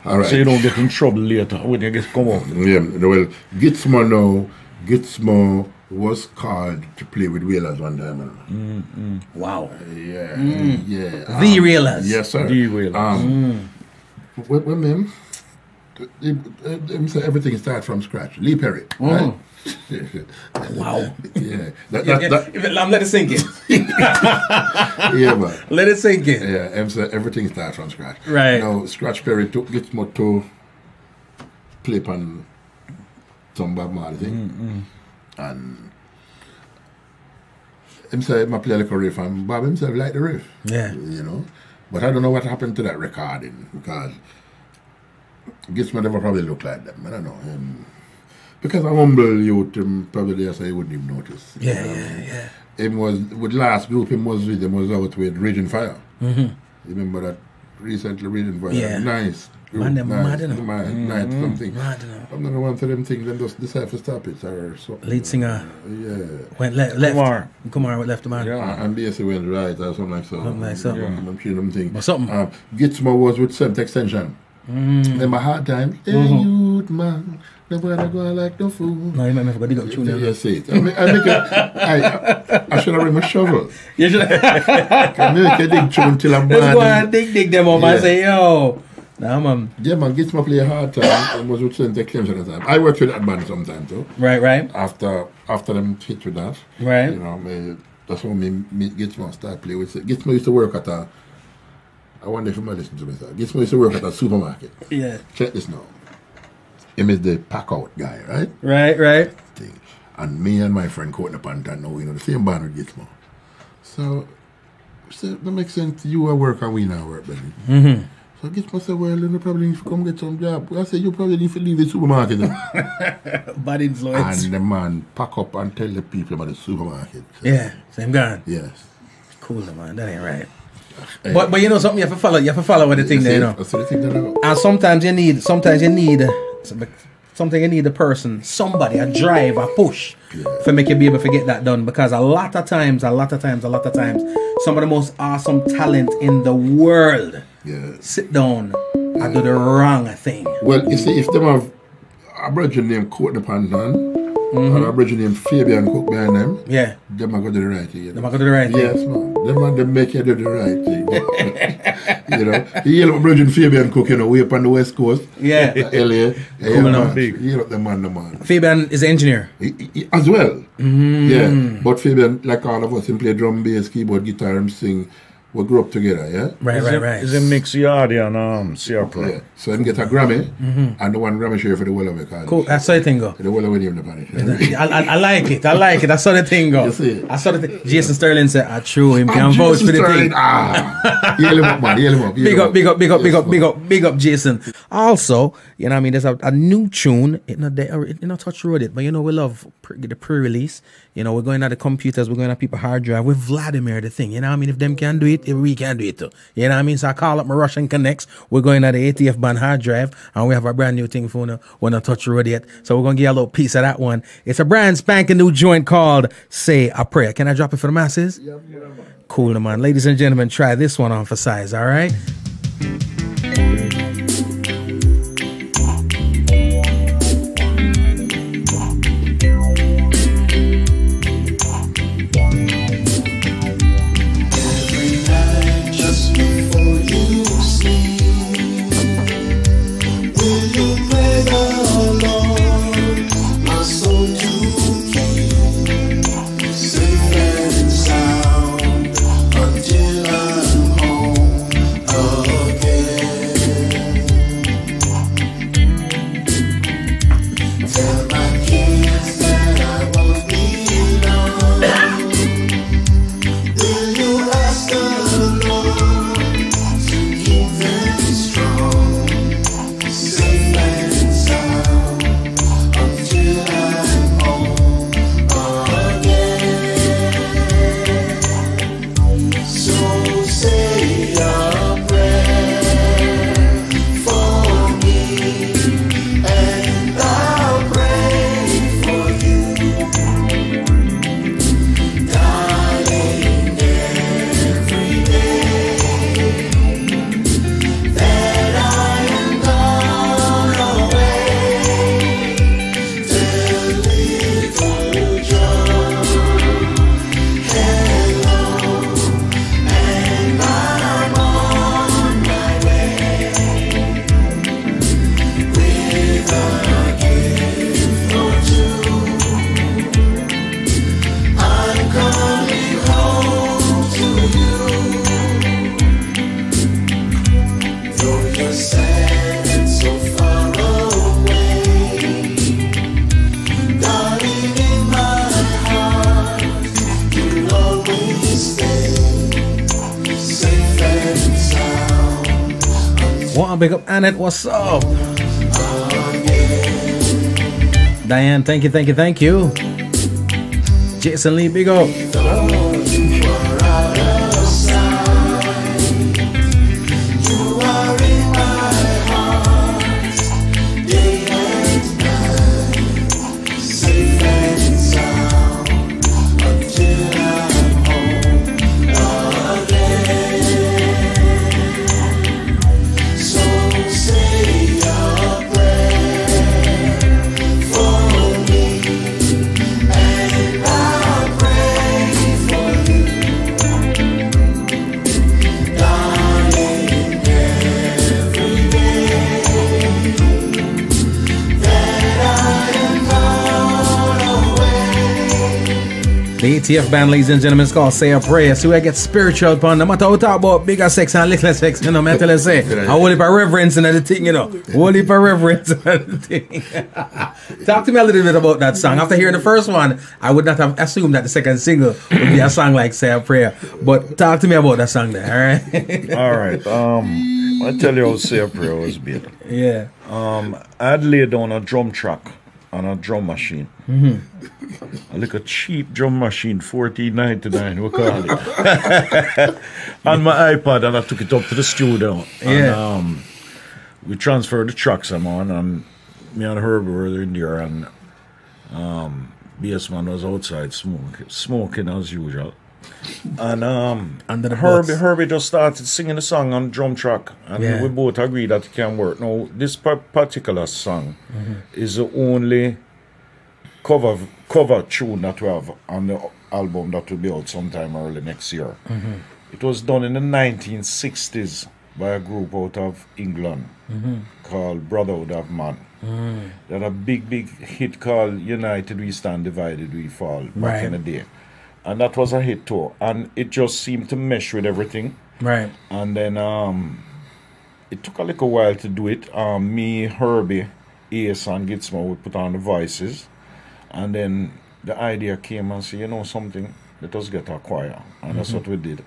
All right.
So you don't get in trouble later when you get come out.
Yeah, well, Gitsmo was called to play with Whalers one time.
Wow.
Yeah.
The Whalers.
Yes, sir.
The Whalers.
When him say everything starts from scratch. Lee Perry, right?
Wow.
Yeah.
Let it sink in.
Yeah, man.
Let it sink in.
Yeah, him say everything starts from scratch.
Right.
Now, Scratch Perry gets more to play on some Bob Marley thing. And him say, I play like a riff, and Bob himself like the riff.
Yeah.
You know? But I don't know what happened to that recording, because Gitsmo never probably look like them. I don't know. Because a humble youth, probably I say he wouldn't even notice.
Yeah.
Him was, with last group him was out with Raging Fire. You remember that recently Raging Fire?
Yeah.
Nice. Group,
Man, them mad, you know.
Nice, something.
Mad, you know.
I'm not one of them things, them just decide to stop it or something.
Lead singer
Yeah.
went left. Kumar went left, man.
Yeah.
And basically went right or something like so.
Something like so.
I'm sure them thing.
But something.
Gitsmo was with Seventh Extension. Remember Hard Time? Hey, youth man, nobody go like no fool.
No, you might have to dig up tune now.
Yes, it. I should have bring my shovel.
You should
I make a dig tune till I'm
Let's go
bad.
and dig them up and say, yo. Nah, man.
Yeah, man, Gitsmo play Hard Time and was with Seventh Extension at the time. I worked with that band sometimes too.
Right.
After them hit with that.
Right.
You know, that's how me Gitsmo start play with. Gitsmo used to work at I wonder if you might listen to me, sir. Gitsmo used to work at a supermarket.
Yeah.
Check this now. Him is the pack out guy, right?
Right.
Thing. And me and my friend Courtney Pantan now, the same band with Gitsmo. So that makes sense. You are work and we now work, baby. So Gitsmo said, well, you probably need to come get some job. I said, you probably need to leave the supermarket.
Bad influence.
And the man pack up and tell the people about the supermarket. So,
Yeah, same guy.
yes.
Cool, man. That ain't right. But you know something, you have to follow with the thing there, you know.
That's the thing that I know.
And sometimes you need a person, somebody, a drive, a push for make you be able to get that done. Because a lot of times, some of the most awesome talent in the world sit down and do the wrong thing.
Well, you see, if them have a brother named Courtney Pantan, And a bridge named Fabian Cook behind them.
Yeah.
Them are going to do the right thing. You know?
Them are going to do the right thing.
Yes, man. Them are they make you do the right thing. You know, you yell up bridge and Fabian Cook, you know, way up on the West Coast.
Yeah.
LA.
Big.
You yell up the man.
Fabian is an engineer.
He, as well. Yeah. But Fabian, like all of us, he play drum, bass, keyboard, guitar, and sing. We grew up together, yeah?
Right.
Is it mix Yardie and Sierra Pro?
Yeah. So he get a Grammy, and the one Grammy share for the Well of College.
Cool, that's how the thing go.
The Well of him, the Spanish.
I like it. That's how the thing go.
You see?
I saw the thing. Jason Sterling said, I true him can vouch for the thing.
Yell him up, man. Yell him up.
Big up, Jason. Also, you know what I mean, there's a new tune. It not touch road it, but you know, we love the pre-release. You know, we're going at the computers, we're going at people hard drive. With Vladimir, the thing. You know what I mean? If them can do it, we can do it too. You know what I mean? So I call up my Russian connects. We're going at the ATF Band hard drive, and we have a brand new thing for when not touch road yet. So we're going to get a little piece of that one. It's a brand spanking new joint called Say a Prayer. Can I drop it for the masses? Yeah, cool, man. Ladies and gentlemen, try this one on for size, all right? Big up Annette, what's up? Diane, thank you. Jason Lee, big up. The ATF Band, ladies and gentlemen, it's called Say a Prayer. So I get spiritual upon no matter what we talk about bigger sex and little sex, you know, man, tell us say, I hold it for reverence and the thing, you know. Hold it for reverence and the thing. Talk to me a little bit about that song. After hearing the first one, I would not have assumed that the second single would be a song like Say a Prayer. But talk to me about that song there, alright?
Alright, I tell you how Say a Prayer was built.
Yeah.
I'd lay down a drum track on a drum machine. Like a cheap drum machine, $14.99, we call it. On my iPad, and I took it up to the studio.
Yeah.
And we transferred the tracks I'm on, and me and Herbie were in there, and BS Man was outside smoking as usual. And
under the
Herbie just started singing the song on drum track, and we both agreed that it can work. Now, this particular song is the only cover tune that we have on the album that will be out sometime early next year. It was done in the 1960s by a group out of England called Brotherhood of Man. They had a big hit called United We Stand, Divided We Fall back in the day. And that was a hit too. And it just seemed to mesh with everything.
Right.
And then it took a little while to do it. Me, Herbie, Ace and Gitsmo would put on the voices. And then the idea came and said, you know something, let us get a choir. And that's what we did.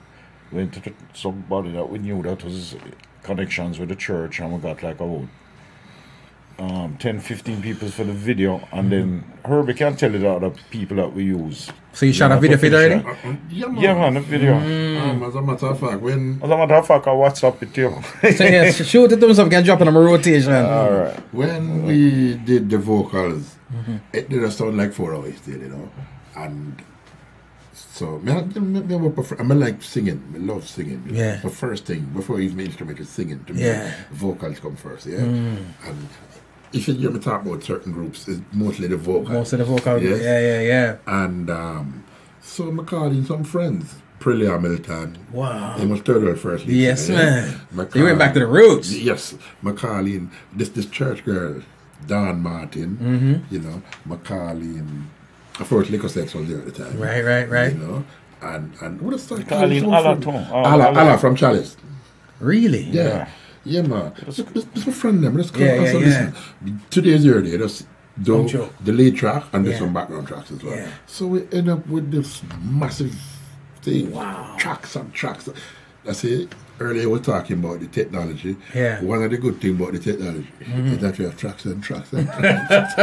We went to somebody that we knew that was connections with the church, and we got like about 10-15 people for the video, and then Herbie can tell you the other people that we use.
So you shot a video for it already?
Yeah, man, a video.
As a matter of fact,
I WhatsApp it to you.
So yeah, shoot it to something, can drop it on a rotation.
Alright.
when we did the vocals, it didn't sound like 4 hours still, you know. And so I like singing. I love singing.
Yeah.
The first thing before even instrument is singing. To me,
Yeah.
vocals come first. Yeah. And if you hear me talk about certain groups, it's mostly the vocals.
Most of the vocal.
Yes.
Yeah.
And so I'm calling some friends. Prilly Hamilton.
Wow.
He was third first.
Yes, man.
Yeah.
So you went back to the roots.
Yes. McCarlin, this church girl, Dawn Martin, you know, McCarlin. I first liquor sex was there at the time.
Right.
You know, and what is that?
McCarlin
Allah from Chalice.
Really?
Yeah. Yeah, man. Just a friend them. Just come
Yeah,
and listen. Today's Yardie, just do
Control.
the lead track and do
Yeah.
some background tracks as well.
Yeah.
So we end up with this massive thing.
Wow.
Tracks and tracks. I say earlier we were talking about the technology.
Yeah.
One of the good things about the technology is that you have tracks and tracks and tracks.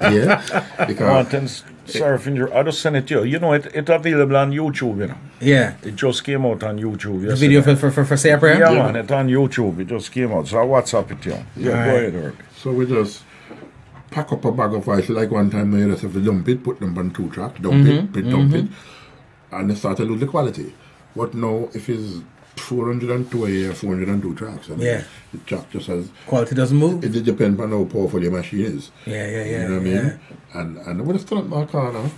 Yeah. Because
I just sent it to you. You know, it's available on YouTube, you know.
Yeah.
It just came out on YouTube
The
yesterday.
video for Say a Prayer?
Yeah, man, it's on YouTube. It just came out. So I WhatsApp it to you. Yeah,
Right.
go ahead, Herbie.
so we just pack up a bag of ice. Like one time we just have to dump it, put them on 2 tracks, dump it, and they start to lose the quality. But now, if it's 402 a year, 402 tracks, I mean,
Yeah.
the track just has.
Quality doesn't move?
It depends on how powerful your machine is.
Yeah.
You know what I mean? And when I stand up in my car now,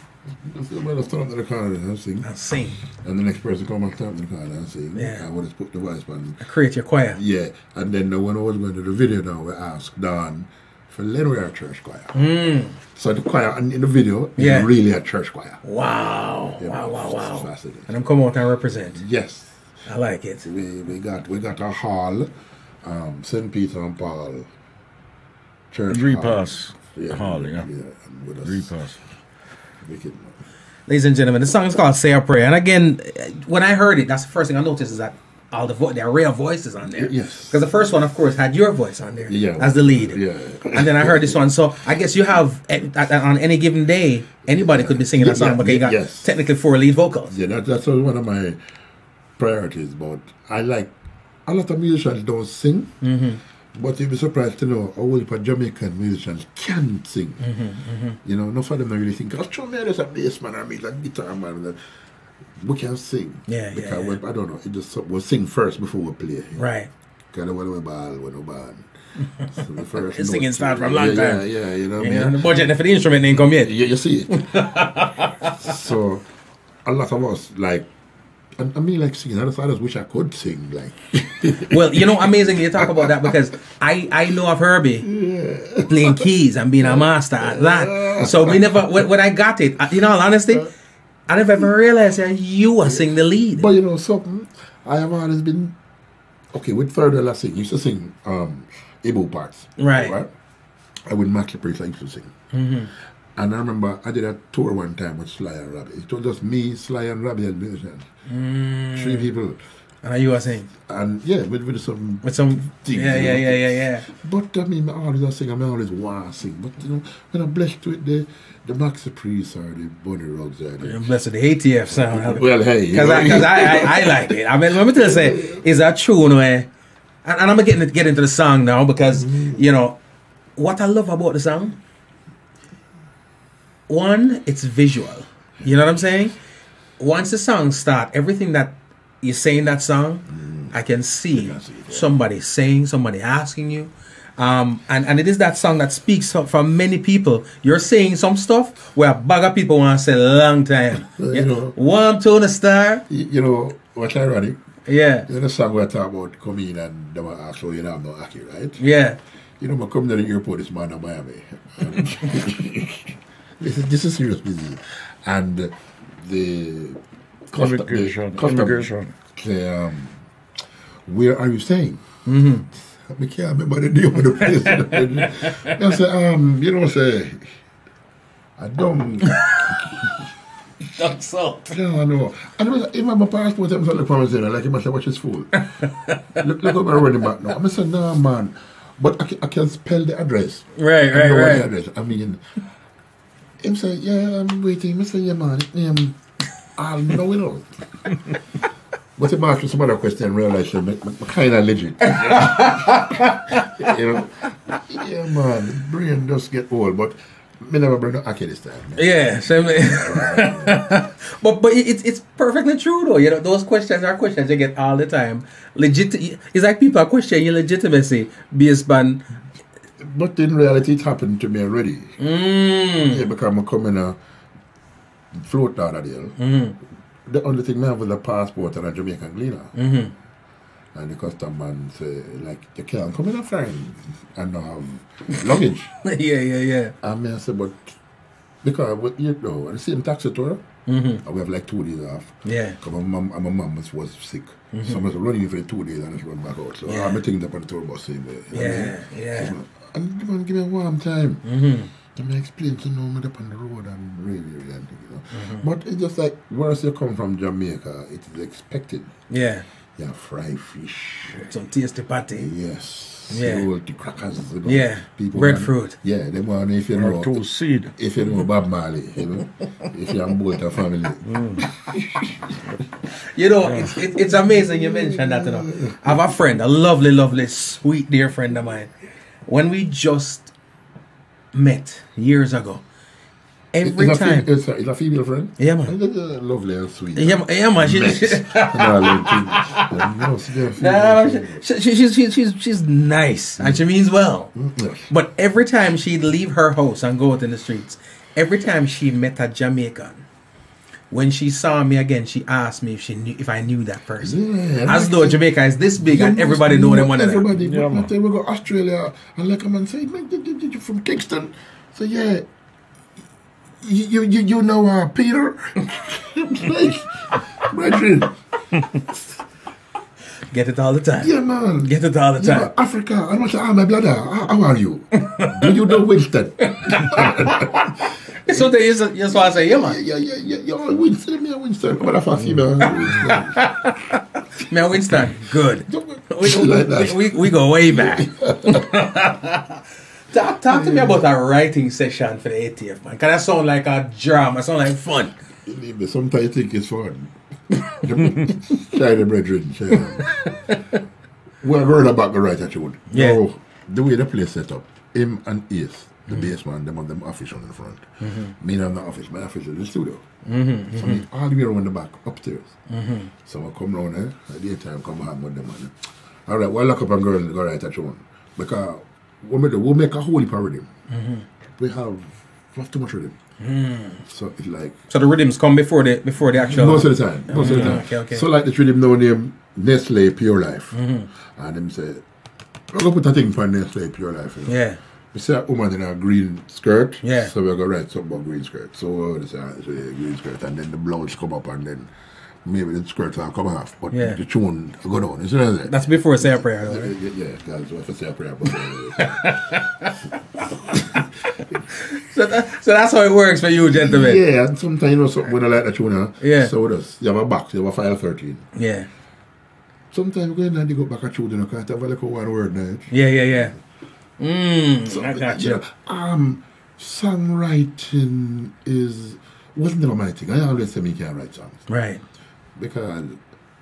when I stand up in the car and sing,
I'll sing.
and the next person come and stand up in the car and sing,
Yeah.
I would just put the voice on.
Create your choir.
Yeah, and then when I was going to the video now, we asked Don for Lenware Church Choir. So the choir in the video
Yeah.
is really a church choir.
Wow.
Yeah,
Wow.
It's fascinating.
And I'm come out and represent.
Yes,
I like it.
we got a hall, St. Peter and Paul Church
Repass.
Hall.
Hall, yeah.
And with us.
Repass.
Wicked.
Ladies and gentlemen, the song is called Say a Prayer. And again, when I heard it, that's the first thing I noticed is that all the array of voices on there.
Yes.
Because the first one, of course, had your voice on there
Yeah.
as the lead.
Yeah.
And then I heard this one. So I guess you have, on any given day, anybody could be singing that song, because you got
yes.
technically 4 lead vocals.
Yeah, that's one of my priorities. But I like, a lot of musicians don't sing, but you'd be surprised to know how many Jamaican musicians can sing. You know, enough of them don't really think, oh, sure, man, there's a bass man or me, a guitar man. We can sing.
Yeah.
I don't know, it just we'll sing first before we play.
Right.
Because when we ball, So the first
It's singing
note-
start from long time.
Yeah, you know what I
Yeah,
mean?
the budget for the instrument ain't come yet.
Yeah, you see it. So a lot of us like, I mean, like singing. I just wish I could sing. Like,
Well, you know, amazing you talk about that, because I know of Herbie playing keys and being a master at that. So we never, when I got it, in all honesty, I never ever realized that you were singing the lead.
but you know something, I have always been okay with third I sing. I used to sing Igbo parts,
Right.
And with Max Priest, I used to sing. And I remember I did a tour one time with Sly and Robbie. It was just me, Sly and Robbie and musicians. 3 people.
And you were singing
And yeah, with some
with some,
things,
yeah.
But I mean, I always sing, I always want to sing. But you know, when I'm blessed with the Maxi Priest or the Bunny Ruggs or the...
I'm blessed with the ATF sound.
Well, hey, you
Because
know,
I like it. I mean, let me tell you, say, it's a tune where, and I'm going to get into the song now, because, you know, what I love about the song, one, it's visual. You know what I'm saying? Once the song starts, everything that you say in that song, I can see somebody saying, somebody asking you. And it is that song that speaks for many people. You're saying some stuff where a bag of people want to say a long time.
You know,
Warm Tone Star.
You know, what's ironic?
Yeah.
You know the song where I talk about coming in and they were asked, so you know, I'm not Aki, right?
Yeah.
You know, I come to the airport this morning in Miami. This is serious business. And the
Immigration.
Say, where are you staying?
Mm-hmm.
I can't remember the name of the place. I say, you know, say, I don't.
Don't salt.
No, I know. And even my passport, I'm look for me, like, he must say, watch his fool. Look at my running back now. I'm saying, no, man. But I can spell the address.
Right.
The address. I mean, him say, yeah, I'm waiting. I say, yeah, man. I'll know it all. But if I ask you some other question, realize I'm kind of legit. You know? Yeah, man. Brain just get old, but me never bring no Aki this time. Man.
Yeah, same. but it's perfectly true though. You know, those questions are questions you get all the time. It's like people are questioning your legitimacy based on.
But in reality, it happened to me already. Yeah, because I'm coming a float down a deal. The only thing I have was a passport and a Jamaican cleaner. And the custom man say, like, you can't come in a foreign and not have luggage.
Yeah.
And I say, but because you know, the same taxi tour, we have like 2 days off.
Yeah.
Because my mom was sick. So I was running for 2 days and I just run back out. So I'm things up on the tour bus same way.
Yeah.
And you want to give me a warm time. And I explain to them up on the road and really, you know. But it's just like, once you come from Jamaica, it is expected.
Yeah.
Yeah, fried fish.
Some tasty patty.
Yes.
Yeah.
The crackers. You know.
Yeah.
People
Breadfruit.
Yeah, they want, if you know.
Two seed.
If you know Bob Marley, you know. If you're on board a family.
You know, it's amazing you mentioned that, you know. I have a friend, a lovely, sweet, dear friend of mine. When we just met years ago, every time.
It's a female friend?
Yeah, man.
Lovely and sweet.
Yeah, man. She's nice and she means well.
Yes.
But every time she'd leave her house and go out in the streets, every time she met a Jamaican, when she saw me again, she asked me if I knew that person.
Yeah,
as though Jamaica is this big and everybody know them one of them.
Everybody. Yeah, but we go to Australia and like a man say, man, you from Kingston? So yeah. You know Peter? Brethren.
Get it all the time.
Yeah, man.
Get it all the time.
Yeah, Africa. I'm not saying, my brother, how are you? Do you know Winston?
So they just want to say, yeah, man.
Yeah, Winston. Me and Winston. What if I see me
Me and Winston. Good.
Like
we go way back. Talk to me about a writing session for the ATF, man. Can that sound like a drama? Sound like fun?
Believe me, sometimes I think it's fun. Shiny brethren. We're going about the right attitude.
Yeah.
Now, the way the place set up, him and Ace, the bassman, them on them office on the front. Me and the office, my office is the studio. So me all the way around the back, upstairs. So I come round there, at the time, come hang with them. Man. All right, we'll lock up and go right attitude. Because we'll make a whole heap of rhythm. We have too much rhythm. So it's like...
So the rhythms come before the actual...
Most of the time.
Okay.
So like the rhythm now named Nestle Pure Life. And them say, we're going to put a thing for Nestle Pure Life. You know?
Yeah.
We see a woman in a green skirt.
Yeah.
So we're going to write something about green skirt. So this is a green skirt. And then the blouse come up and then maybe the skirt will come off. But the tune will go down. You see what I'm saying?
That's before say a prayer, though, right?
Yeah, that's what I say a prayer.
So that's how it works for you, gentlemen.
Yeah, and sometimes you know something when I like that tune.
Yeah.
So it does. You have a box, you have a file 13.
Yeah.
Sometimes we go in and dig up back a tune, you know, because I have like a one word now.
Yeah.
So,
I got you.
Songwriting wasn't never my thing. I always say me can't write songs.
Right.
Because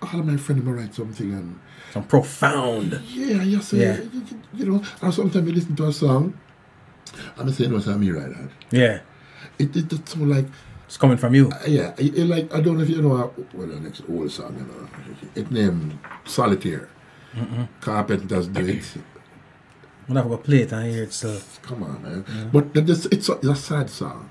all of my friends will write something and...
Some profound.
Yeah, you say, you know, and sometimes you listen to a song and I say, no, it's not me write that.
Yeah.
It's so like...
It's coming from you.
Yeah, it like, I don't know if you know, well, the next old song, you know, it's named Solitaire. Carpenters do it.
I'm not going to play it and hear it still.
Come on, man. Yeah. But it's a sad song.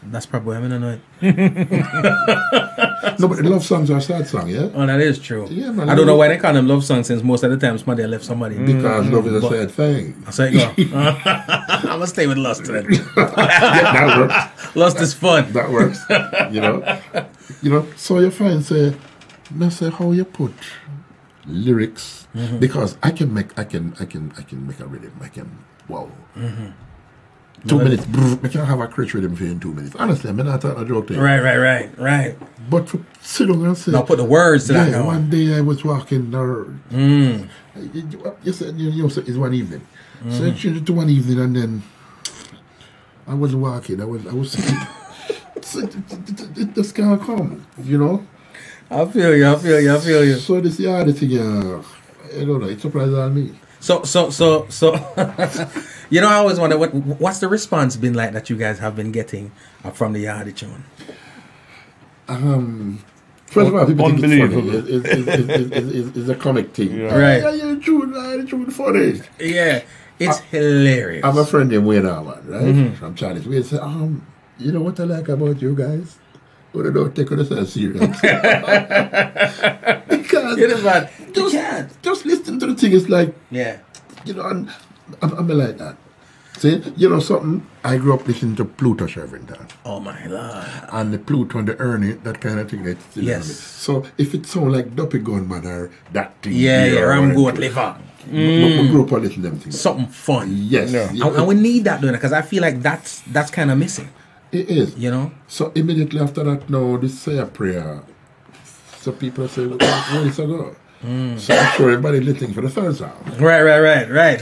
That's probably why I don't know it.
No, but love songs are a sad song, yeah?
Oh, that is true.
Yeah, man.
I don't know why they call them love songs since most of the time somebody left somebody.
Because love is a sad thing.
That's how it go. I'm going to stay with lust then.
That works.
Lust is fun.
That works. You know, so you find, say how you put lyrics, because I can make a rhythm. I can, wow. 2 minutes, I can't have a crash rhythm for you in 2 minutes. Honestly, I'm not a joke to you.
Right.
But for sit down and say,
now put the words to that.
Yeah, one day I was walking, you said, it's one evening. So I changed it to one evening, and then I wasn't walking, I was sitting. So it just can't come, you know?
I feel you.
So this Yardie thing, I don't know, it surprises all me.
So, you know, I always wonder what's the response been like that you guys have been getting from the Yardie tune?
First of all, people think
unbelievable.
it's a comic thing.
Yeah.
Right.
Yeah, you're tune funny.
Yeah, it's hilarious.
I have a friend named Wayne Arman, right? From Charlie's. Wayne said, you know what I like about you guys? But I don't take yourself serious. Because just listen to the thing. It's like, you know, I'm like that. See, you know something? I grew up listening to Pluto Shervington.
Oh my Lord.
And the Pluto and the Ernie, that kind of thing. That's still on it. So if it sounds like Duppy Gunman or that thing.
Yeah, Ram Goat Liver.
We grew up listening to them things.
Something fun.
Yes.
Yeah. And we need that doing it, because I feel like that's kind of missing.
It is.
You know?
So immediately after that, now, this say a prayer. So people say, where is it go? So I'm sure everybody listening for the third song.
Right.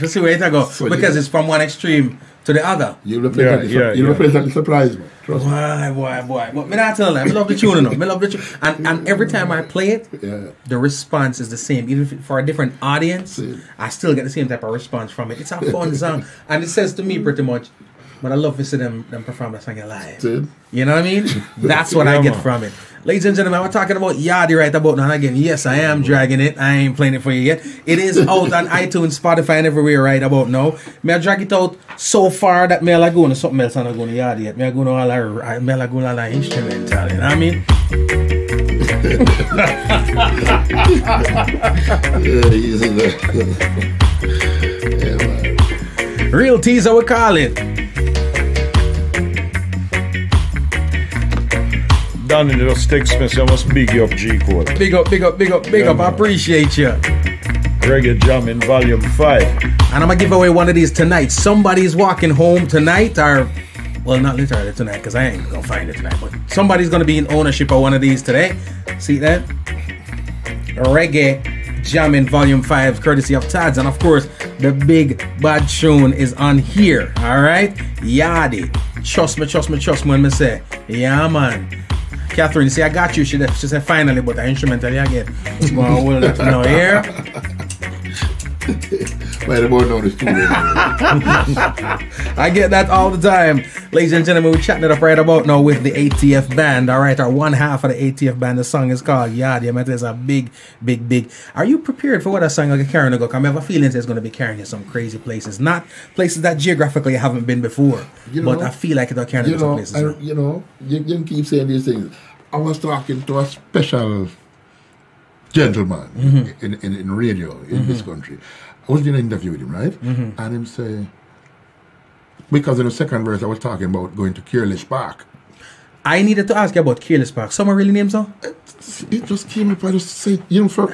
Let's see where it go. So because it's from one extreme to the other.
You will pleasantly surprise me. Trust me.
Boy. But me not tell them. I love the tune enough. I love the tune. And every time I play it, the response is the same. Even if for a different audience, I still get the same type of response from it. It's a fun song. And it says to me pretty much, but I love to see them perform that song live. You know what I mean? That's what I get from it. Ladies and gentlemen, we're talking about Yardie right about now. And again, yes, I am dragging it. I ain't playing it for you yet. It is out on iTunes, Spotify, and everywhere right about now. May I drag it out so far that me I go to something else and I go to Yardie yet. Me I go to all our instrumental. You know what I mean?
Man.
Real teaser, we call it.
Danny just text me, so I must big you up, G-Code.
Big up. I appreciate you.
Reggae Jam in Volume 5.
And I'm going to give away one of these tonight. Somebody's walking home tonight, or, well, not literally tonight, because I ain't going to find it tonight, but somebody's going to be in ownership of one of these today. See that? Reggae Jam in Volume 5, courtesy of Tads. And, of course, the big bad tune is on here. All right? Yardie. Trust me when I say, yeah, man. Catherine, see, I got you. She said finally, but the instrumental you get. Well, we'll let you know here. I get that all the time. Ladies and gentlemen, we're chatting it up right about now with the ATF Band. All right, our one half of the ATF Band. The song is called Yardie. I mean, it's a big. Are you prepared for what a song like carrying to go? I have a feeling it's going to be carrying you some crazy places. Not places that geographically you haven't been before. But I feel like it'll carry you some places.
You keep saying these things. I was talking to a special gentleman in radio in this country. I was doing an interview with him, right? And him say, because in the second verse I was talking about going to Careless Park.
I needed to ask you about Careless Park. Someone really named so?
It just came up. I just said, before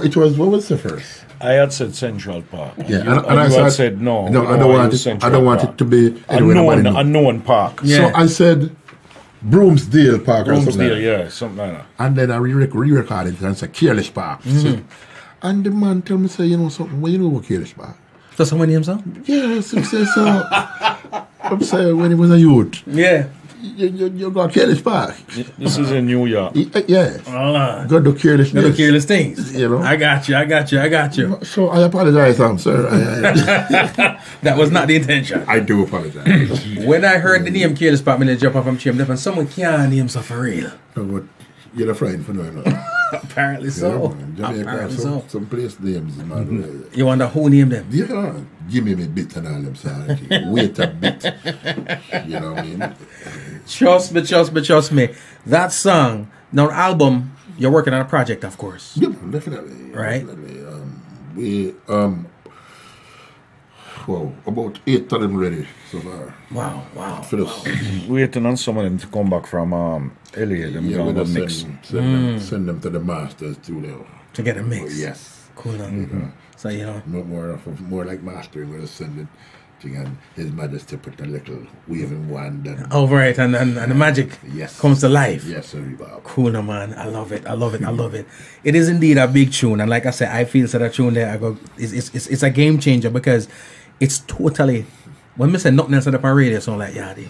it was, what was the first?
I had said Central Park.
Yeah,
and I said no.
I don't want it to be
unknown park.
Yeah. So I said Broomsdale Park or something.
Yeah, something like that.
And then I re-recorded it and said Careless Park. And the man tell me, say, something, well, you know what Careless Park?
Does someone name so?
Yes, he says so. I'm saying when he was a youth.
Yeah.
You go to Careless Park.
This is in New York.
Yeah.
Hold on.
Go to Carelessness.
Little careless things.
You know?
I got you.
So I apologize, sir.
That was not the intention.
I do apologize.
When I heard the name Careless Park, I jump off from chair, and someone can't name so for real.
No, but you're a friend for knowing that.
Apparently so. Apparently so.
Some place names, man.
You wonder who named them?
Yeah. Give me bit and all them sorry. Wait a bit. You know what I mean?
Trust me. That song, now album, you're working on a project, of course.
Yeah, definitely.
Right?
Definitely. About 8 of them ready so far.
Wow.
For this.
Waiting on some of them to come back from LA. Them
Yeah,
going
we're
to mix.
send them to the masters studio.
To get a mix.
Oh, yes.
Cool. So, you know.
More like mastering. We're sending thing, and His Majesty put a little waving wand. And,
Over it, and the magic
yes.
comes to life.
Yes, sir, Bob.
Cool, no, man. I love it. It is indeed a big tune, and like I said, I feel that tune there. It's a game changer because it's totally. When I say nothing else on the radio sound like Yardie.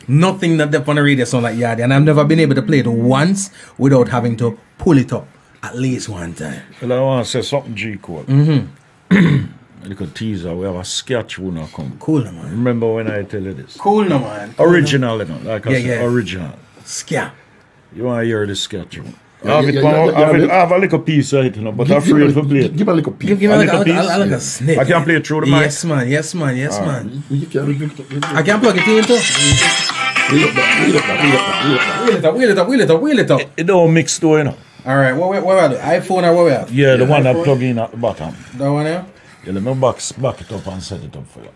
Nothing that on the radio sound like Yardie, and I've never been able to play it once without having to pull it up at least one time.
Well, I want to say something G Code. A little teaser. We have a sketch will not come.
Cool, no, man.
Remember when I tell you this?
Cool, no, man.
Original, you know, like I said, original.
Scare.
You want to hear the sketch? I have a little piece of it, you know, but I'm afraid to play it.
Give a little piece.
Give me like a snip.
I can play it through the mic.
Yes, man.
You can
I can plug it in too. Wheel it up.
It don't mix though, you know.
All right, where are the iPhone or where we at?
Yeah, the one that plug in at the bottom.
That one there?
Yeah, let me back it up and set it up for you.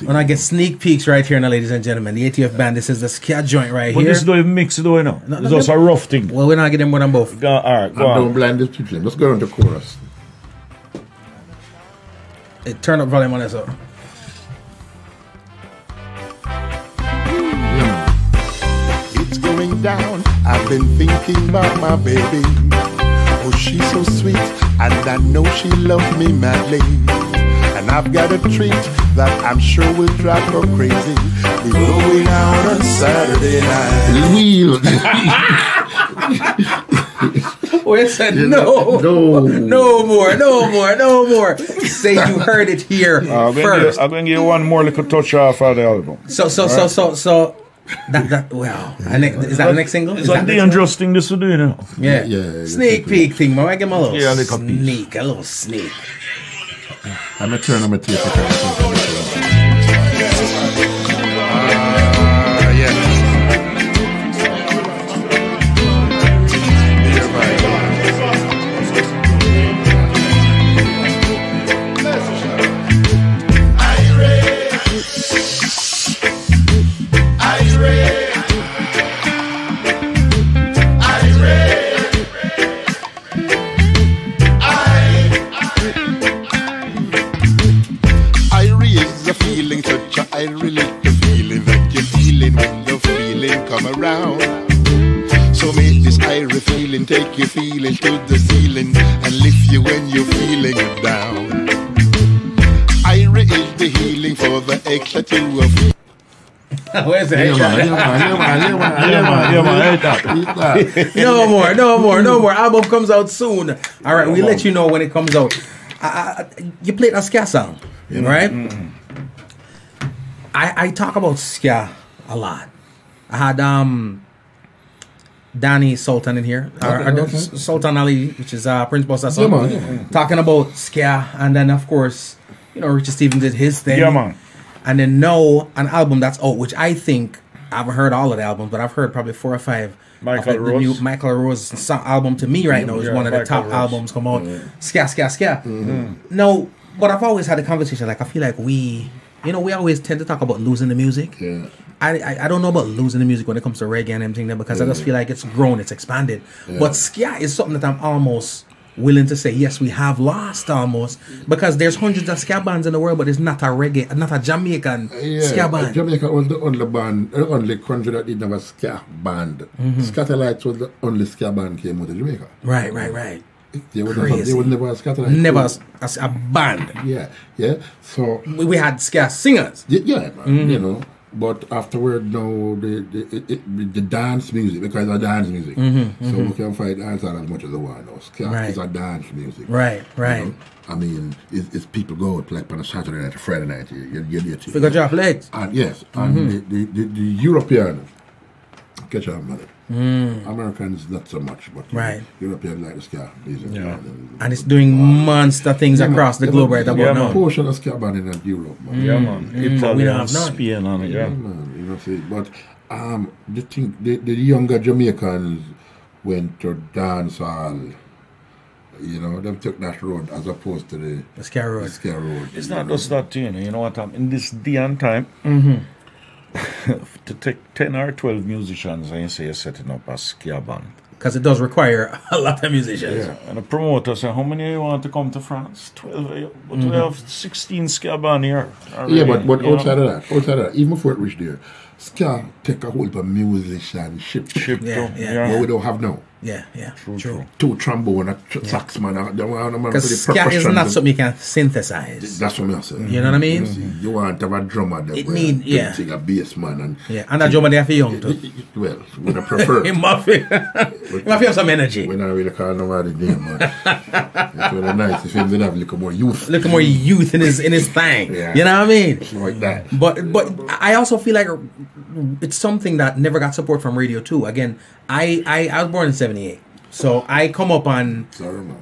When I get sneak peeks right here now, ladies and gentlemen, the ATF Band, this is the ska joint right
but
here.
But this don't even mix though, you know. It's just a rough thing.
Well, we're not getting more than both.
All right, go on.
Don't blind these people. Let's go on to chorus.
Hey, turn up volume on this up.
It's going down. I've been thinking about my baby. Oh, she's so sweet, and I know she loves me madly. And I've got a treat that I'm sure will drive her crazy. We're going out on Saturday night.
Wheel.
We said no more. Say you heard it here first.
I'm going to give you one more little touch off of the album.
So. Wow. Is that the next single?
It's a dangerous thing this to do, you know.
Yeah. Sneak peek thing, man. I give him a little
sneak.
A little sneak.
I'm going to turn on my tape.
I relate the feeling that you're feeling when the feeling come around. So make this Irish feeling take your feeling to the ceiling and lift you when you're feeling it down. Ira is the healing for the extra two of you.
Where's the
man.
No more. Album comes out soon. All right, we'll let you know when it comes out. You played a ska song, right? Mm-hmm. I talk about ska a lot. I had Danny Sultan in here, Sultan Ali, which is Prince Bossa song, talking about ska, and then of course, Richard Stevens did his thing.
Yeah, man.
And then now an album that's out, which I think I haven't heard all of the albums, but I've heard probably 4 or 5.
Michael Rose.
The new Michael Rose album to me right now is one of the top albums come out. Ska.
Mm-hmm.
No, but I've always had a conversation. Like I feel like we always tend to talk about losing the music.
Yeah.
I don't know about losing the music when it comes to reggae and everything there because I just feel like it's grown, it's expanded. Yeah. But ska is something that I'm almost willing to say, yes, we have lost almost, because there's hundreds of ska bands in the world, but it's not a reggae, not a Jamaican ska band.
Jamaica was the only country that didn't have a ska band. Mm-hmm. Scatterlights was the only ska band came out of Jamaica.
Right.
They would never have Scatterlights.
Never a band.
Yeah. So
we had ska singers.
Yeah, man. But afterward, no, the dance music, because it's dance music. So we can fight dance as much as we want now. Ska
Right.
is a dance music.
Right.
You know? I mean, it's people go out like on a Saturday night, a Friday night, you get to.
Figure drop legs.
And yes, and the European catch on man. Americans not so much, but
Right.
European like the ska music.
Yeah.
And it's doing monster things across the globe right about
Yeah,
now.
portion of ska band in Europe, man.
Yeah, man. Italy
we don't
and
have none.
Spain and it, yeah.
Man, you know what I'm saying? But the thing, the younger Jamaicans went to dance hall. You know, them took that road as opposed to
The ska road.
the ska road.
It's not just that, you know what I'm in this day and time. To take 10 or 12 musicians and you say you're setting up a ska band.
Because it does require a lot of musicians.
Yeah.
And the promoter said, how many of you want to come to France? 12 of you. But we have 16 ska band here. Already,
Yeah, but
you know?
outside of that, even before it reached there, ska take a hold of musicianship.
Ship
Yeah,
too.
yeah.
What we don't have now.
Yeah. True.
Two trombone, a sax man,
Because ska is not something you can synthesize.
That's what I'm saying.
You know what I mean?
You want to have a drummer that
It
will
need- yeah.
sing a bass man and
Yeah, and that drummer there for young too.
well, we don't prefer.
He must have some energy.
We not really call nobody name, man. It's really nice if him did have a little more youth.
Look more youth in his thing.
Yeah.
You know what I mean?
Like that.
But I also feel like it's something that never got support from radio too. Again, I was born in '78, so I come up on.
Sorry, man.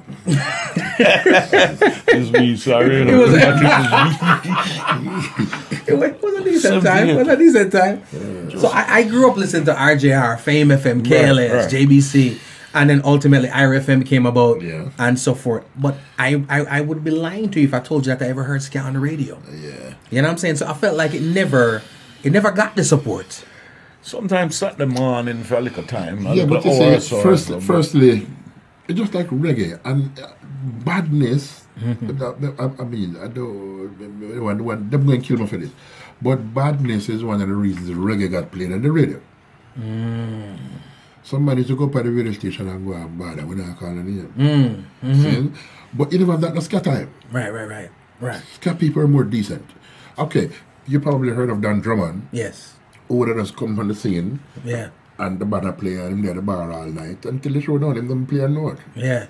Excuse me, sorry.
It was a decent time. It was a decent time. So I grew up listening to RJR, Fame FM, KLS,
right.
JBC, and then ultimately IRA FM came about,
Yeah.
and so forth. But I would be lying to you if I told you that I ever heard ska on the radio.
Yeah.
You know what I'm saying? So I felt like it never got the support.
Sometimes Saturday morning for a little time.
Yeah, but you see, firstly, it's just like reggae and badness. I mean, I don't want them going to kill me for this, but badness is one of the reasons reggae got played on the radio. Somebody to go up at the radio station and go and bother when I call a name. See? But you never have that in ska time.
Right.
Ska people are more decent. Okay, you probably heard of Dan Drummond.
Yes.
Who would have come on the scene
Yeah.
and the band are playing and him there at the bar all night until the show done, him don't play a note.
Yeah.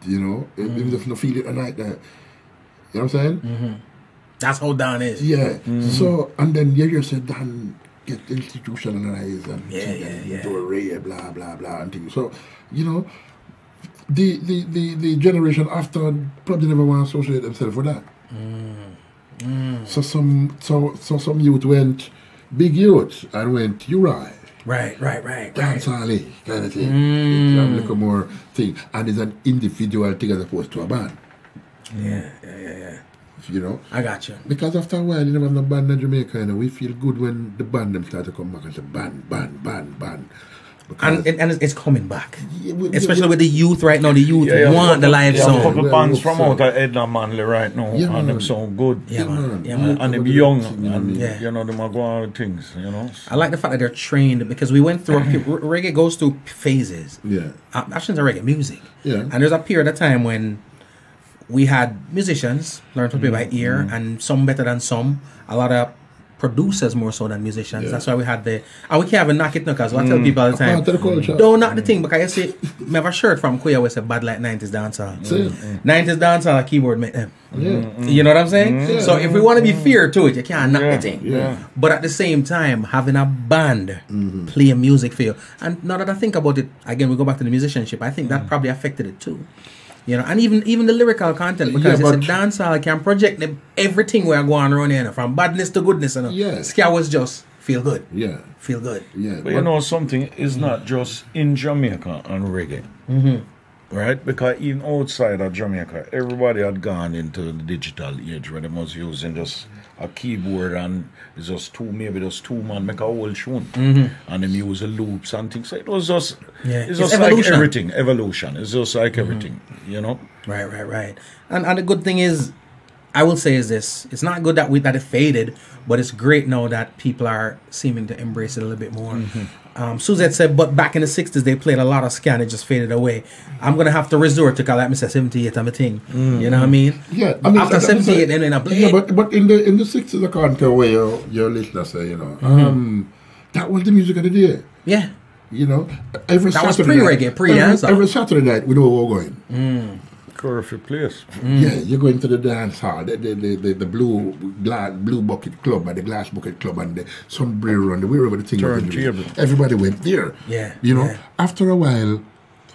You know, him just not feel it at night there. You know what I'm saying?
That's how Dan is.
Yeah. So, and then you said Dan get institutionalized and
Yeah.
do a ray, blah, blah, blah, and things. So, you know, the generation after probably never want to associate themselves with that. So some youth went big youth and went Uri.
Right.
Dance alley kind of thing. It's a little more thing. And it's an individual thing as opposed to a band.
Yeah.
You know?
I got you.
Because after a while, you never have no band in Jamaica, and we feel good when the band them start to come back and say band. Because
And it's coming back.
Yeah,
Especially with the youth right now. The youth want the live
Yeah, a
song.
couple
Well,
bands from
so-
out of Edna Manley right now,
Yeah,
and
man.
them sound good.
Yeah, man.
And them young, and
Yeah.
you know, them are going with things, you know.
I like the fact that they're trained because we went through reggae goes through phases.
Yeah.
I shouldn't say reggae music.
Yeah.
And there's a period of time when we had musicians learn to play by ear, and some better than some. A lot of producers more so than musicians.
Yeah.
That's why we had and we can't even knock it now because I tell people all the time,
Part of the culture.
don't knock the thing because you see, I have a shirt from Kuya where say bad like 90s dancehall.
See?
90s dancehall, a keyboard make them.
Yeah.
You know what I'm saying?
Yeah.
So if we want to be fair to it, you can't knock the thing.
Yeah.
But at the same time, having a band play music for you. And now that I think about it, again, we go back to the musicianship, I think that probably affected it too. You know, and even the lyrical content, because
Yeah,
it's a dancehall can project everything we are going around here, from badness to goodness. You know?
Yeah.
Ska was just feel good.
Yeah.
Feel good.
Yeah.
But you know something, it's not just in Jamaica and reggae. Right? Because even outside of Jamaica, everybody had gone into the digital age where they was using just a keyboard and it's just two man make a whole tune. And them use the loops and things. So it was just, it's just like
evolution.
everything. Evolution. It's just like everything, you know?
Right. And the good thing is, I will say is this: it's not good that it faded, but it's great now that people are seeming to embrace it a little bit more. Suzette said, but back in the 60s, they played a lot of ska and it just faded away. I'm going to have to resort to, call like Mr. 78, I'm a thing. You know what I mean?
Yeah. I mean,
after 78, then I played.
Yeah, but in the 60s, according to where your listeners say, you know, that was the music of the day.
Yeah.
You know, every
that
Saturday
was pre-reggae, pre-dancehall.
Every Saturday night, we know where we're going.
Curfew place.
Yeah, you're going to the dance hall, the blue bucket club, and the glass bucket club, and the Sunbury Run, wherever the thing was. Everybody went there.
Yeah.
You know, after a while,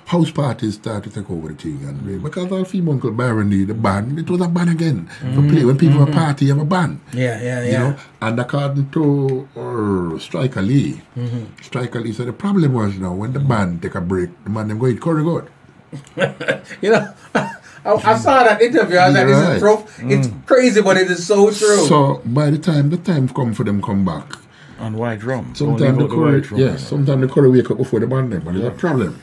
house parties started to take over the thing. And because our female Uncle Byron the band, it was a band again. For play. When people are party, you have a band.
Yeah.
You know, and according to Striker Lee, Striker Lee said the problem was now when the band take a break, the man them go eat curry goat.
You know, I saw that interview. I was like, this is true. It's crazy, but it is so true.
So by the time come for them come back
on white drum.
Sometimes the curry wake up before the band them, but there's a problem.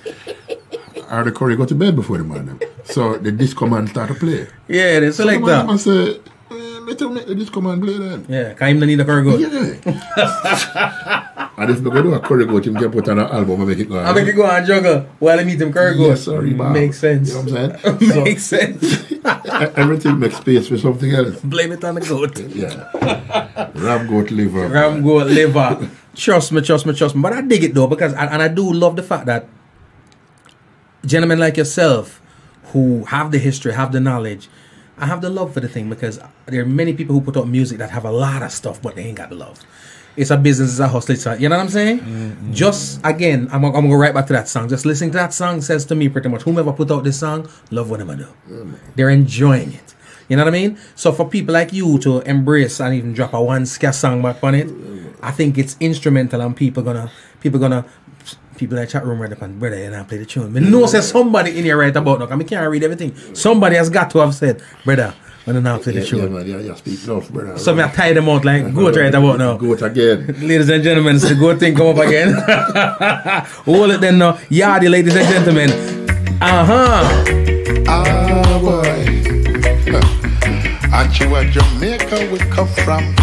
Or the curry go to bed before the band them. So the disco man start to play.
Yeah, they select that.
So say, let him make the disco man play then.
Yeah, because him don't need a curry goat.
Yeah. And if we go do a curry goat, him can put on an album and make it go on.
I make it go on juggle while I meet him curry goat.
Yes, sorry, man.
Makes sense.
You know what I'm saying?
Makes sense.
Everything makes space for something else.
Blame it on the goat.
Yeah. Ram goat liver.
Ram goat liver. Trust me. But I dig it though, because I do love the fact that gentlemen like yourself who have the history, have the knowledge, I have the love for the thing, because there are many people who put out music that have a lot of stuff, but they ain't got the love. It's a business, it's a hustle, you know what I'm saying? Just, again, I'm going to go right back to that song. Just listening to that song says to me pretty much, whomever put out this song, love what I'm do. They're enjoying it. You know what I mean? So for people like you to embrace and even drop a one ska song back on it, I think it's instrumental, and people in the chat room right up and brother, and I play the tune. I know say somebody in here right about now, because I can't read everything. Somebody has got to have said, brother, when I now play the tune.
Yeah, speak enough, brother.
So I tie them out like goat right about now.
Goat again.
Ladies and gentlemen, it's the goat thing come up again. Hold it then now. Yardie, ladies and gentlemen.
Ah, boy. Aren't you a Jamaica we come from?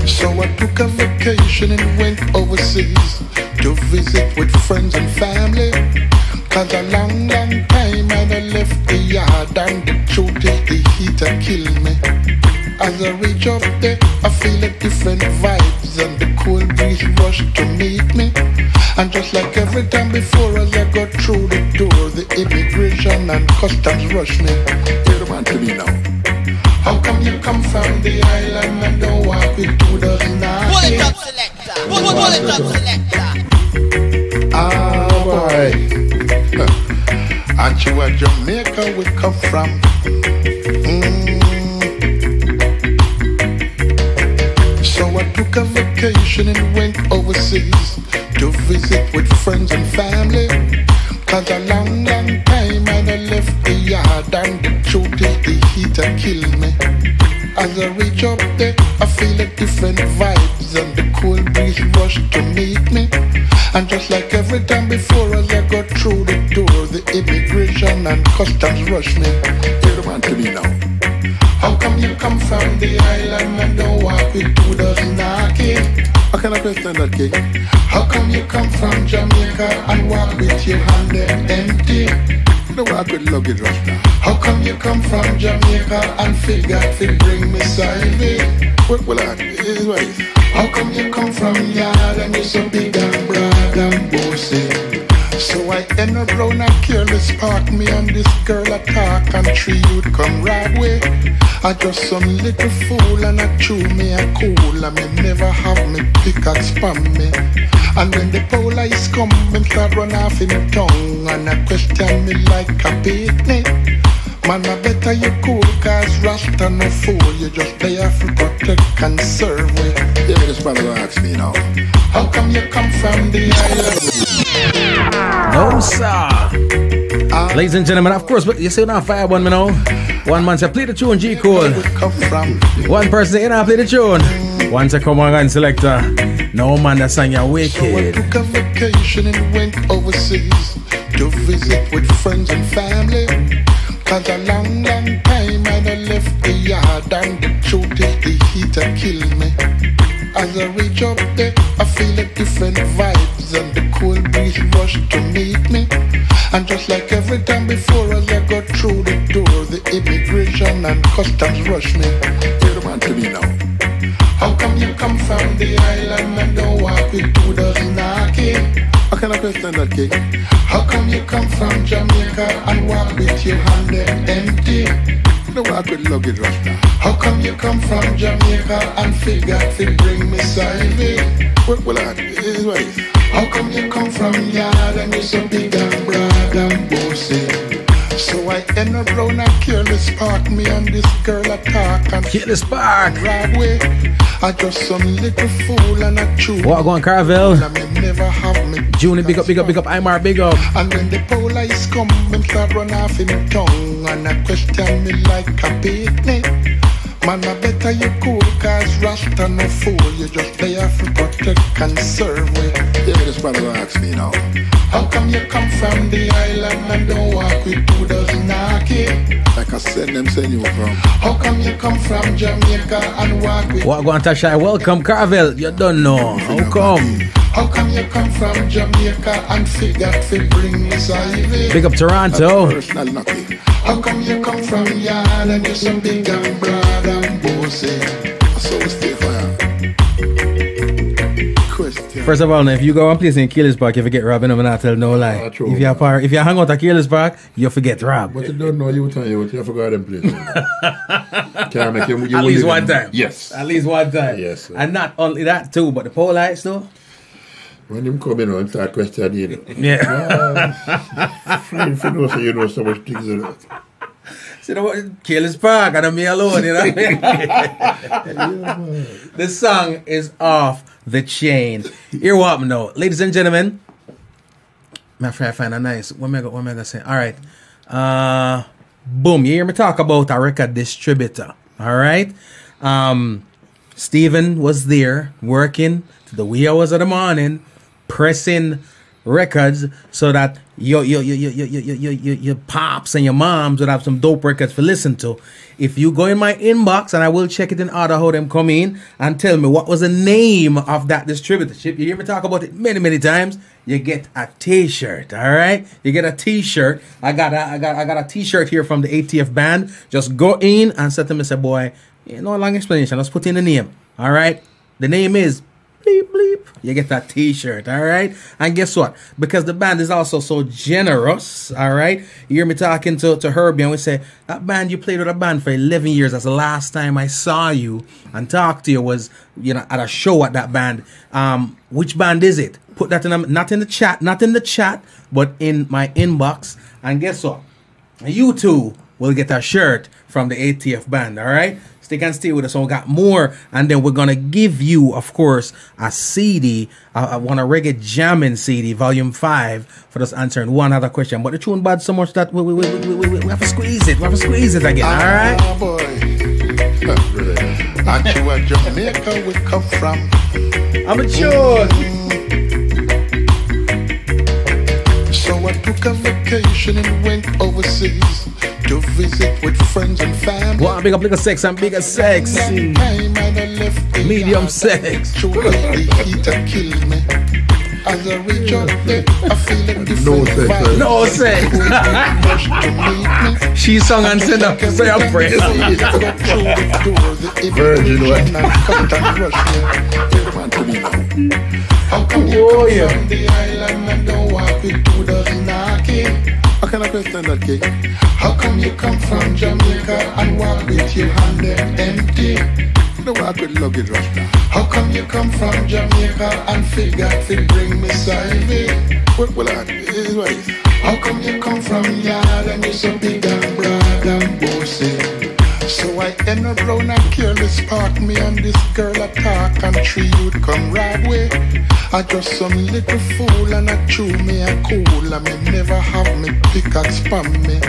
So I took a vacation and went overseas to visit with friends and family. Cause a long time I left the yard, and the truth is the heat a kill me. As I reach up there, I feel a different vibes, and the cool breeze rush to meet me. And just like every time before, as I go through the door, the immigration and customs rush me. Hear the man to me now. How come you come from the island and don't walk with 2 dozen eyes?
Pull it up, selector. Pull it up, selector.
Ah, boy. Aren't you a Jamaica we come from? So I took a vacation and went overseas to visit with friends and family. Cause a long time I left the yard, and the truth is the heat a kill me. As I reach up there, I feel a different vibes, and the cool breeze rush to meet me. And just like every time before, as I go through the door, the immigration and customs rush me. Hear the man to me now. How come you come from the island and don't walk with 2 dozen knocking? How can I question that, King? How come you come from Jamaica and walk with your hand empty? You don't walk with luggage right now. How come you come from Jamaica and figure to bring me side? Well, here's what it is. How come you come from yard and you're so big and broad and bossy? So I end up round a careless park, me and this girl a talk, and 3 youth come right way. I just some little fool and I chew me a cool, and me never have me pickaxe spam me. And when the police come, me start run off in the tongue, and I question me like a beatnik. Man, I better you cool, cause Rasta no fool. You just there for protect and serve me.
Yeah, this brother gonna ask me now.
How come you come from the island?
No, sir. Ladies and gentlemen, of course, but you see now fire one, you know. One man say play the tune, G Cole. One person say, I play the tune. One say come on and selector. No man, that sang you wicked.
So I took a vacation and went overseas to visit with friends and family. Cause a long time I left the yard, and the truth is the heat a kill me. As I reach up there, I feel a different vibes and the cool breeze rush to meet me. And just like every time before, as I got through the door, the immigration and customs rush me.
Hear the man to me now.
How come you come from the island and don't walk with 2 dozen knocking?
How can I question that, King?
How come you come from Jamaica and walk with your hand empty?
No walk with luggage, Rasta.
How come you come from Jamaica and figure to bring me Ivy?
Well, it is what it is.
How come you come from yard and you so big and broad and bossy? So I end up round a careless park, me and this girl a talk and
Careless Park.
Broadway. I just some little fool and a chew.
What going, Carvel?
I may never have me.
Junior, big up, big up, big up. Imar, big up.
And when the police come, him start run off in tongue and I question me like a picnic. Man, I better you cool, cause Rasta no fool. You just there for protect and serve with.
Yeah, this brother gonna ask me now.
How come you come from the island and don't walk with 2 dozen knocking?
Like I said, them send you from.
How come you come from Jamaica and walk with...
What going, Tasha? Welcome, Carvel. You don't know. How come?
How come you come from Jamaica and figure to bring me Ivy?
Big up Toronto.
Personal knocky.
How come you come from yard and you're so big and broad and bossy?
So we stay for you. Question.
First of all, now, if you go and place in Careless Park, you forget robbing them and I tell no lie.
True.
If you hang out at Careless Park, you forget rob.
But you don't know you tell you forgot them places. Can I make you
At least one time.
Yes.
At least one time.
Yes, sir.
And not only that too, but the police too.
When them come in and start questioning you.
Yeah.
If you know, so you know so much things.
See, you know what? Careless Park, and I'm me alone, you know. The song is off the chain. Here what now, ladies and gentlemen. My friend, I find a nice. What am I gonna say? All right. Boom. You hear me talk about a record distributor. All right. Steven was there working to the wee hours of the morning, pressing records so that your pops and your moms would have some dope records to listen to. If you go in my inbox, and I will check it in order how them come in, and tell me what was the name of that distributorship. You hear me talk about it many times. You get a t-shirt. All right, you get a t-shirt. I got a t-shirt here from the ATF Band. Just go in and say to me, say, boy, no long explanation, let's put in the name. All right, the name is bleep bleep. You get that t-shirt. All right, and guess what, because the band is also so generous, all right, you hear me talking to Herbie and we say, that band, you played with a band for 11 years. That's the last time I saw you and talked to you was, you know, at a show at that band. Which band is it? Put that in, not in the chat, but in my inbox, and guess what, you too will get a shirt from the ATF Band. All right, stick and stay with us. So we got more, and then we're gonna give you, of course, a CD, one a reggae jamming CD, volume 5, for us answering one other question. But the tune bad so much that we have to squeeze it. We have to squeeze it again. All right.
Oh boy. And you at Jamaica we come from.
I'm a tune.
So I took a vacation and went overseas to visit with friends and family.
Wow, big up, bigger sex and bigger sex.
Time and I left the
Medium
yard.
sex.
Truly, the heat killed me. As I reach out there, I feel a different
No sex,
vibe.
No sex. She sung and sent up to say a prayer.
Virgin one.
How come you come from the island and don't walk with 2 dozen knocking?
How can I question that, King?
How come you come from Jamaica and walk with your hand empty?
No walk with luggage, Rasta.
How come you come from Jamaica and figure to bring me Ivy?
Well, it is what it is.
How come you come from yard and you're so big and broad and bossy? So I end up round a careless park, me and this girl a talk, and 3 you'd come right way. I just some little fool and I chew me a cool. I may never have me pickaxe spam me.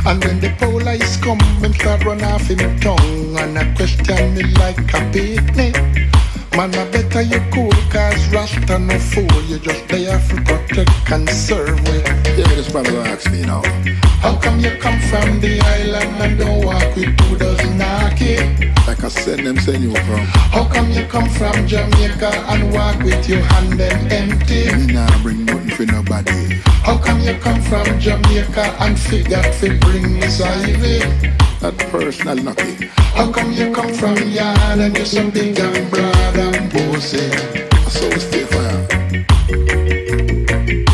And when the police come, him start run off in tongue and I question me like a picnic. Man, I better you cool, cause Rasta no fool. You just there for protect and serve with.
Yeah, this brother gonna ask me now.
How come you come from the island and don't walk with 2 dozen knocking?
knock like I said, them send you from.
How come you come from Jamaica and walk with your hand them empty?
Me nah bring nothing for nobody.
How come you come from Jamaica and forgot to bring Miss Ivy?
That personal knocking.
How come you come from Yard and you're so big and broad and bossy?
So we stay fire.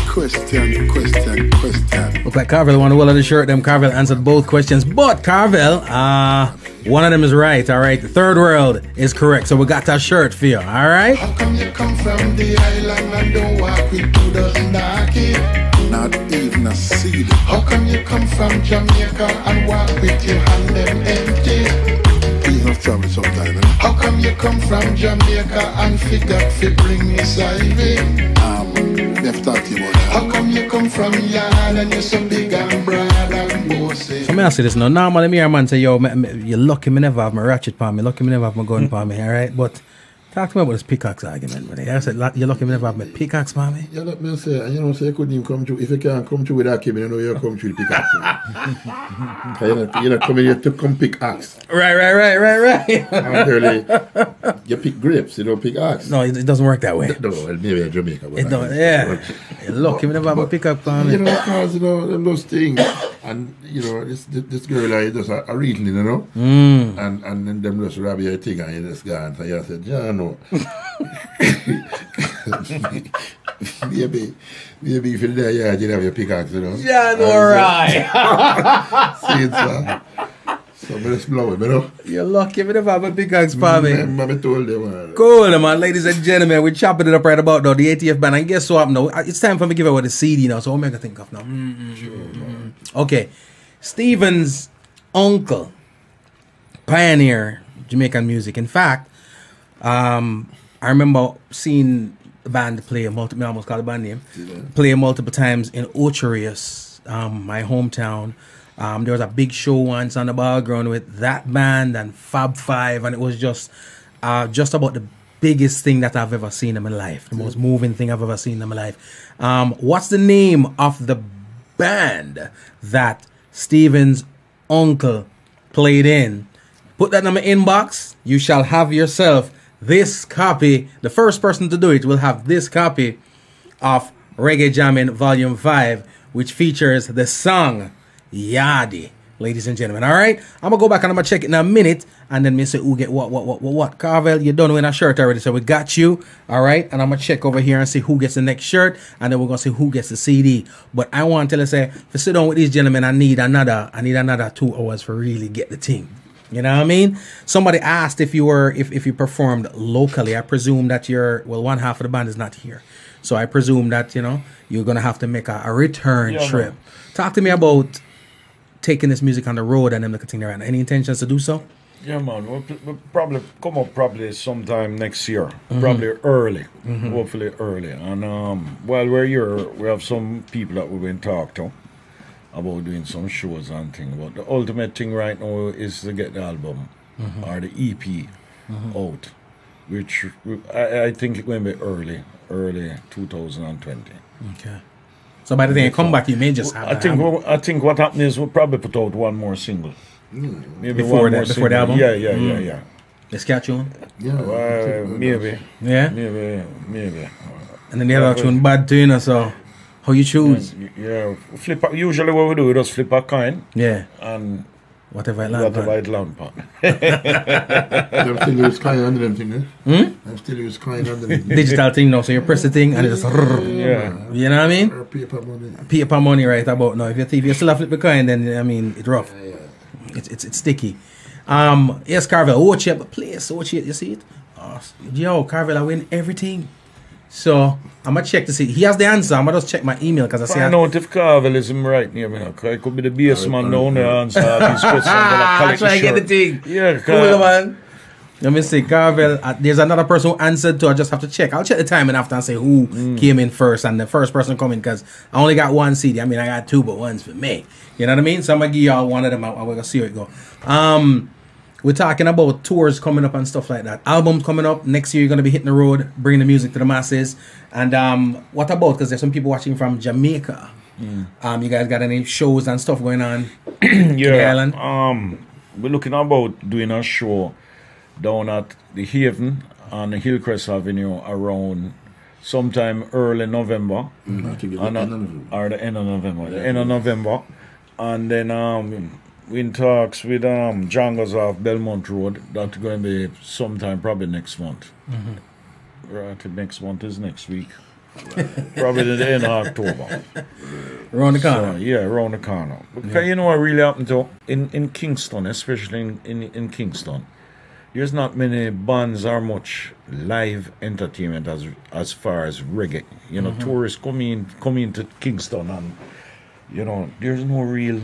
Question.
Look like Carvel won the well of the shirt. Them Carvel answered both questions, but Carvel, one of them is right. All right, the third world is correct. So we got that shirt for you. All right.
How come you come from the island and don't walk with 2 dozen knocky?
Not even a seed.
How come you come from Jamaica and walk with your hand them empty?
Please not travel sometime.
How come you come from Jamaica and forgot to bring Miss Ivy?
They've talked to you about that.
How come you come from Yard and you're so big and broad and bossy?
So me ask you this now. Normally me a man say, yo, you lucky me never have my ratchet palm me, lucky me never have my gun palm me, alright? But talk to me about this pickaxe argument, man. I said, you lucky me never have my pickaxe palm me.
Yeah, let me say, and you know, say you couldn't even come through. If you can't come through with that cable, you know you'll come through the pickaxe. You're not coming here to come pick axe.
Right.
Really, you pick grapes, you don't pick axe.
No, it doesn't work that way.
No, well, maybe in Jamaica.
It don't, yeah. You lucky me never have my pickaxe palm me.
You know, because, you know, them those things. And, you know, this girl, I just a reading, you know. And then them just grab your thing and you just gone. So you said, yeah, no. maybe if you're there, yeah, you have your pickaxe, you know.
Yeah, no, right.
See it, sir. So, let's blow it, you know.
You're lucky me never have my pickaxe palm me.
Mommy told them, man.
Cool, man. Ladies and gentlemen, we're chopping it up right about now. The ATF Band. And guess what now? It's time for me to give away the CD now. So what am I going to think of now? Okay. Stephen's uncle, pioneer Jamaican music. In fact, I remember seeing the band play I almost called the band name, play multiple times in Ocherius, my hometown. There was a big show once on the background with that band and Fab Five, and it was just about the biggest thing that I've ever seen in my life, the most moving thing I've ever seen in my life. What's the name of the band that Stephen's uncle played in? Put that in my inbox. You shall have yourself this copy. The first person to do it will have this copy of Reggae Jammin' Volume 5, which features the song Yardie, ladies and gentlemen. All right, I'm gonna go back and I'm gonna check it in a minute, and then me say who get what. Carvel, you done with a shirt already, so we got you. All right, and I'm gonna check over here and see who gets the next shirt, and then we're gonna see who gets the CD. But I want to tell you, say, to sit down with these gentlemen, I need another 2 hours for really get the thing. You know what I mean? Somebody asked if you performed locally. I presume that one half of the band is not here, so I presume that you're gonna have to make a return trip. Man. Talk to me about taking this music on the road and them looking thing around. Any intentions to do so?
Yeah, man. We'll probably come up sometime next year. Probably early. Hopefully early. And while we're here, we have some people that we've been talking to about doing some shows and things. But the ultimate thing right now is to get the album or the EP out, which I think it's going to be early 2020.
Okay. So by the time you come back, you may just have.
I think what happened is we'll probably put out one more single. Maybe
before the album.
Yeah.
The sketch tune.
Yeah.
Maybe.
Yeah.
Maybe.
And then the other tune bad too, so how you choose?
Yeah. Usually what we do, we just flip a coin.
Yeah.
And
whatever it land
upon.
I'm still use coin under them thing, I'm still use coin under them.
Digital thing now, so you press the thing and it just you know what I mean?
Or paper money.
Paper money right about now. If you still have flip the coin, then I mean it's rough.
Yeah.
It's sticky. Yes, Carvel, watch it, but please watch it, you see it? Yo, Carvel, I win everything. So I'm gonna check to see. He has the answer. I'm gonna just check my email because I see.
I know if Carvel is right near me. It could be the bass man down there answer these questions.
That's why I get the thing.
Yeah,
cool, man. Let me see, Carvel. There's another person who answered too. I just have to check. I'll check the timing after and say who came in first, and the first person coming because I only got one CD. I mean, I got 2, but one's for me. You know what I mean? So I'm gonna give y'all one of them. We're gonna see how it go. We're talking about tours coming up and stuff like that. Albums coming up. Next year, you're going to be hitting the road, bringing the music to the masses. And what about, because there's some people watching from Jamaica. You guys got any shows and stuff going on in the island?
we're looking about doing a show down at the Haven on Hillcrest Avenue around sometime early November.
I think it's the end of November.
Or the end of November. The end of November. And then we in talks with Jangles off Belmont Road. That's going to be sometime probably next month. Right, next month is next week. Probably the end of October.
Around the corner.
So, yeah, around the corner. Because you know what really happened to in Kingston, especially in Kingston, there's not many bands or much live entertainment as far as reggae. You know, tourists come into Kingston and, you know, there's no real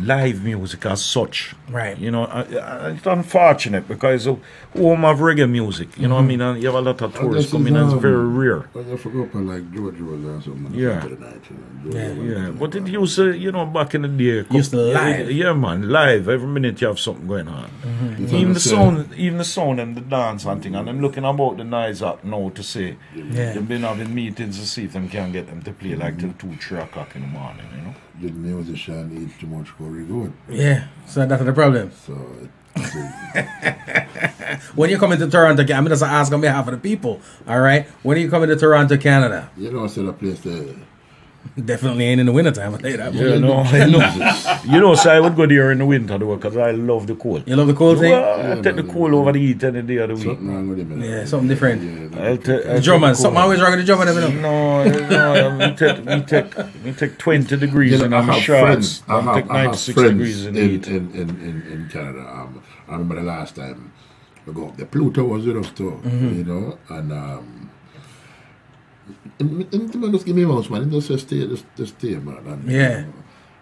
live music as such.
Right.
You know, it's unfortunate because it's a home of reggae music. You know what I mean? And you have a lot of tourists coming and it's very rare.
But I forgot about like George Rose or something.
Yeah.
Night,
Yeah. But it used to, you know, back in the day.
Used to live.
Yeah, man, live. Every minute you have something going on. Even the sound and the dance and thing. And I'm looking about the nights out now to say they've been having meetings to see if they can get them to play like till 2-3 o'clock in the morning, you know.
The musician eats too much curry good.
Yeah, so that's the problem.
So
when you come into Toronto, I'm just ask on behalf of the people. All right, when are you coming to Toronto, Canada?
you know, I said a place there.
Definitely ain't in the wintertime, I'll tell you that.
Yeah, no, I know. You know, so I would go there in the winter though, because I love the cold.
You love the cold thing?
Well, I take the cold over the heat any day of the week.
Something wrong with him.
Yeah, something different.
I'll
The German, something always wrong with the German.
No, we take 20 degrees
You know,
in
I
our
have
shorts.
friends. I
I take
have
96
friends
degrees in the heat.
in Canada. I remember the last time we go up. The Pluto was with us too, you know, and man just give me a mouse, man. Just stay, man. And,
Yeah.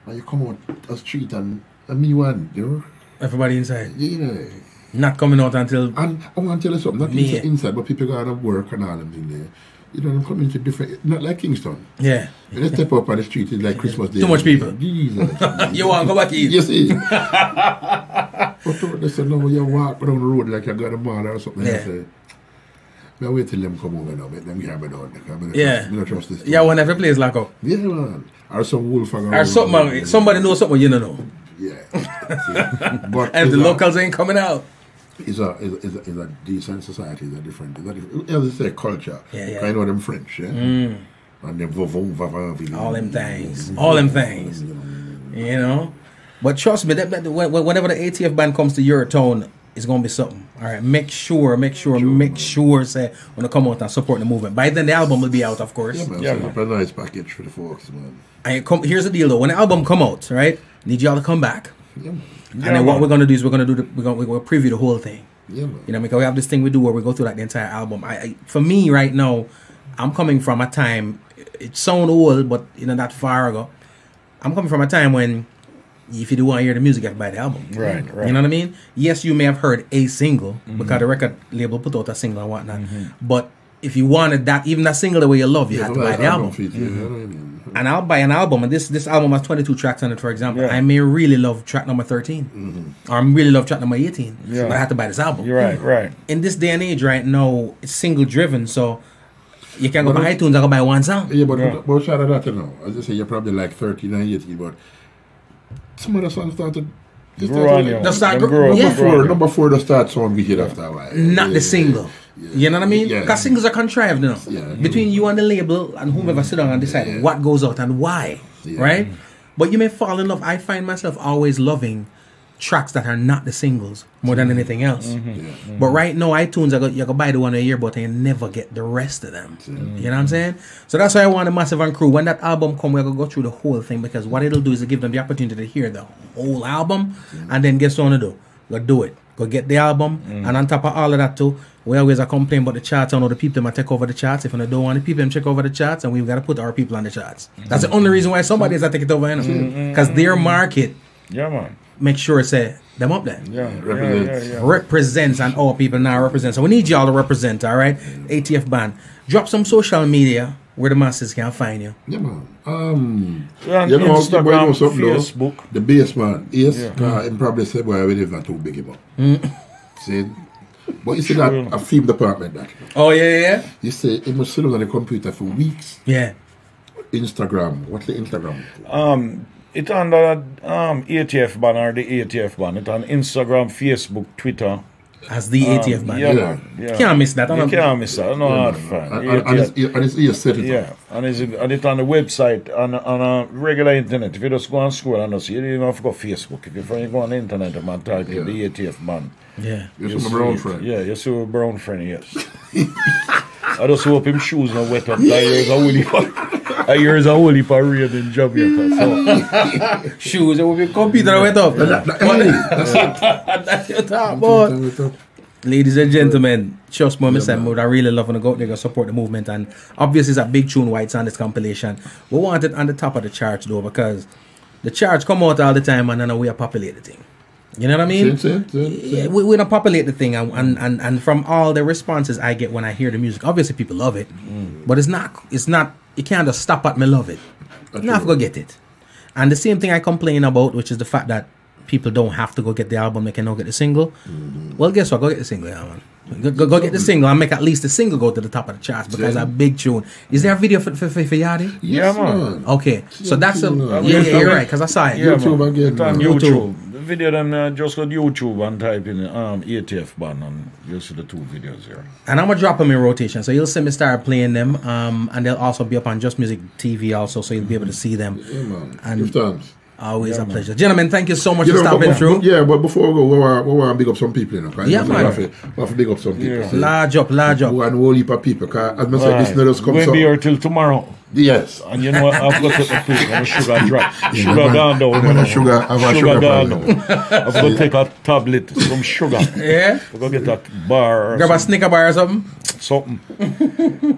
And you come out the street and me one, you know.
Everybody inside.
Yeah.
Not coming out until...
And I want to tell you something, not
Me.
inside, but people go to work and all them things there. You know, I'm coming to different, not like Kingston.
Yeah.
When they step up on the street, it's like Christmas Day.
Too much people.
Jesus.
You want to go back in?
You see? But they say, no, you walk down the road like you got a mother or something.
Yeah.
I say, I wait till them come over now, make them hear me down.
Yeah.
I don't trust this.
Yeah, when every place lock up.
Yeah, man. Or some wolf.
Or something, somebody knows something you don't know.
Yeah. See? But
And
it's
the
a-
locals ain't coming out.
It's a decent society. It's a different. As I say, culture.
Yeah.
I know them French, yeah. And them
All them things. All them things. You know? But trust me, whenever the ATF band comes to your town, it's going to be something. All right? Make sure, say, when they come out and support the movement. By then, the album will be out, of course.
Yeah, man.
Yeah,
Set
man.
up a nice package for the folks, man.
And here's the deal, though. When the album come out, right, need y'all to come back.
Yeah, man.
And then what we're going to do is we're going to preview the whole thing.
Yeah, man.
You know, because we have this thing we do where we go through like the entire album. For me right now, I'm coming from a time. It sounds old, but you know, not far ago. I'm coming from a time when, if you do want to hear the music, you have to buy the album.
Right.
You know what I mean? Yes, you may have heard a single because the record label put out a single and whatnot. But if you wanted that, even that single the way you love, you had to buy the album. And I'll buy an album, and this album has 22 tracks on it, for example.
Yeah.
I may really love track number 13, or I really love track number 18,
Yeah.
but I have to buy this album.
You're right.
In this day and age right now, it's single driven, so you can go by iTunes and go buy one song.
Yeah, but shout out that, you know. As I say, you're probably like 13 and 18, but some of the songs started. Number 4 the start sound wicked after a while.
Not the single.
Yeah.
You know what I mean?
Yeah.
Because singles are contrived now.
Yeah.
Between you and the label and whomever sit down and decide what goes out and why.
Yeah.
Right? But you may fall in love. I find myself always loving tracks that are not the singles more than anything else. But right now, iTunes, you can buy the one a year, but you never get the rest of them. You know what I'm saying? So that's why I want a Massive and Crew. When that album comes, we're going to go through the whole thing, because what it'll do is give them the opportunity to hear the whole album, and then guess what to do? Go do it. Go get the album, and on top of all of that too, we always are complaining about the charts. I know the people might take over the charts. If they don't want the people to check over the charts, and we've got to put our people on the charts. That's the only reason why somebody is to take it over, because their market,
Yeah, man.
make sure it say them up there.
Yeah.
Represents, and all people now represent. So we need y'all to represent, all right? ATF Band. Drop some social media where the masses can find you.
Yeah, man.
Yeah,
You know,
Instagram,
boy, you know something, though?
Facebook.
The bass man, yes, and probably say, boy, we live not too big about. See? But you see that a film department that.
Oh, yeah.
You say, he must sit on the computer for weeks.
Yeah.
Instagram. What's the Instagram?
It's on the ATF Band or the ATF Band. It's on Instagram, Facebook, Twitter.
As the ATF Band.
Yeah, man. Yeah.
Can't miss that.
You can't miss that. No hard fan.
And it's ear set it
Yeah, and it's on the website, on a regular internet. If you just go on scroll and see, you don't even have to go Facebook. If you go on the internet and type in the ATF Band.
Yeah.
You see my brown friend.
Yeah, you see my brown friend, yes. I just hope him shoes not wet up. That year's a holy parade in Jamaica. So.
Shoes, it will be computer wet up. That's your top, boy. Ladies and gentlemen, trust me, I really love to go out there and support the movement. And obviously, it's a big tune, Whites on this compilation. We want it on the top of the charts, though, because the charts come out all the time and then we populate the thing. You know what I mean? Yeah, we don't populate the thing, and from all the responses I get when I hear the music, obviously people love it, but it's not. You can't just stop at me love it. You have to go get it. And the same thing I complain about, which is the fact that people don't have to go get the album; they can now get the single. Well, guess what? Go get the single, yeah, man. Go get the single and make at least the single go to the top of the charts because a big tune. Is there a video for Yardie?
Yes, man.
Okay, so that's you're right because I saw it.
Yeah,
YouTube again.
It's on YouTube. The video them just go to YouTube and type in ATF Band and you'll see the 2 videos here.
And I'm gonna drop them in rotation, so you'll see me start playing them. And they'll also be up on Just Music TV also, so you'll be able to see them.
Yeah, man.
And
Give thanks.
always a pleasure, gentlemen. Thank you so much for stopping through.
Yeah, but before we go, we want to big up some people, you know.
Yeah, man.
We have to big up some people. See?
Large up.
We want a whole heap of people. Because as I said, this news comes
We'll be here till tomorrow.
Yes.
And you know what? I've got to take a pill and sugar drop. Sugar gone down.
Sugar
gone down. I've got to take a tablet, some sugar.
Yeah.
We're going to get that bar.
Grab a Snicker bar or something.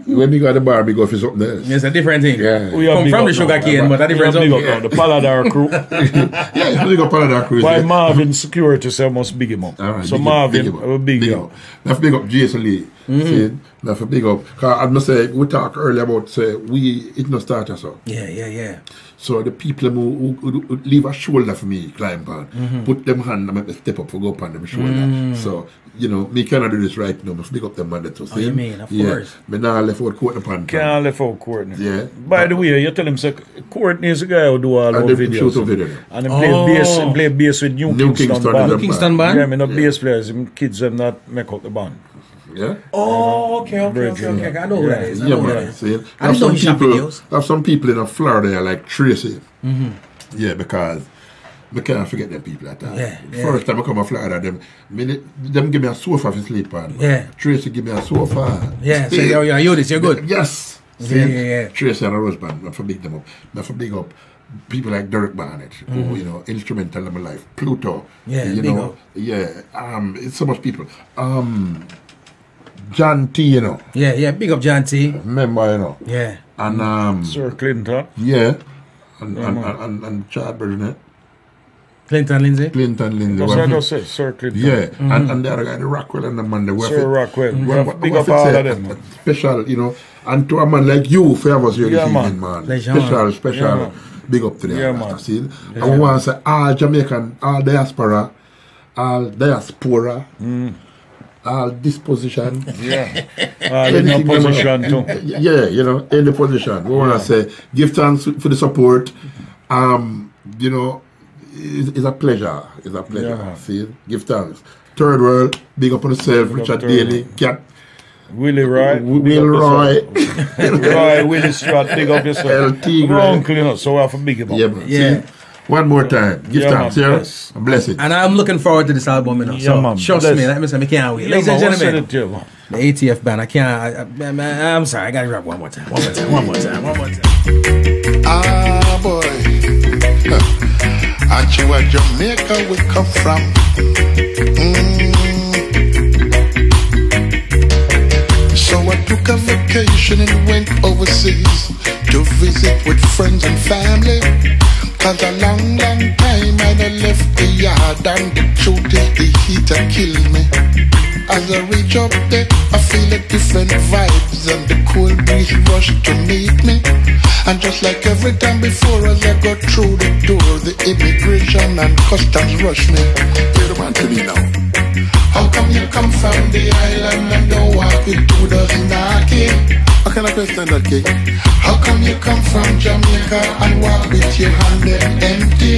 When we got the bar, we go for something else.
It's a different thing.
Yeah.
Come from the sugar cane, but a different
thing.
something.
The Paladar crew.
Yeah, we got Paladar crew.
Why Marvin Security say I must big him up.
Right,
so Marvin, I will big him up.
I have to big up Jason Lee. See, I have to big up. Because I must say, we talked earlier about it no start us up.
Yeah.
So the people who leave a shoulder for me, climb on, put them hand and make me step up for go up on them shoulder. So, you know, me cannot do this right now. I must big up them man that was
you mean, of course.
Me now left out Courtney upon.
Can't left out Courtney.
Yeah.
By the way, you tell him, say, Courtney is the guy who do all our videos. And he play bass with New Kingston Band.
New Kingston Band?
Yeah, I mean, no bass players, kids them not make out the band.
Yeah.
Oh, okay. I know who that is. I
have some people in Florida like Tracy. Yeah, because I can't forget them people at that.
Yeah.
First time I come to Florida, them give me a sofa to sleep on.
Yeah.
Tracy give me a sofa.
Yeah. So you're good.
Yes.
Yeah.
Tracy and a Rose Band. I forbid them up. I forbid up people like Derek Barnett, who, you know, instrumental in my life. Pluto.
Yeah.
You know. Yeah. It's so much people. John T, you know.
Yeah, big up John T.
Remember, you know.
Yeah.
And
Sir Clinton.
Yeah. And Chad Burnett.
Clinton Lindsay.
That's what I just said, Sir Clinton.
Yeah. And the other guy, the Rockwell and the man,
Sir Rockwell. Big up all of them.
Special, you know. And to a man like you, for us here this evening, man. Special. Big up to them.
Yeah, man.
See? I want to say all Jamaican, all diaspora, all disposition.
Yeah. In a position too.
Yeah, you know, in the position. We want to say, give thanks for the support. You know, it's a pleasure. It's a pleasure.
Yeah.
See, give thanks. Third World, big up on yourself, Richard Daly, Cat.
Willie Roy.
Roy,
Willie Strat, big up yourself.
LT,
uncle, you know, so we have to big him up.
Yeah. See? One more time. Give thanks, yeah? And bless it.
And I'm looking forward to this album, you know.
Yeah, man.
Trust me, let me say, I can't wait. Ladies and gentlemen, the ATF Band, I can't, I'm sorry, I gotta rap one more time.
Ah, boy. Aren't you where Jamaica we come from? So I took a vacation and went overseas to visit with friends and family. Cause a long time I done left the yard and the truth is the heat a kill me. As I reach up there, I feel a different vibes and the cool breeze rush to meet me. And just like every time before, as I go through the door, the immigration and customs rush me. You're the man to me now. How come you come from the island and don't walk with 2 dozen knocking? kind of question that, King? How come you come from Jamaica and walk with your hand empty?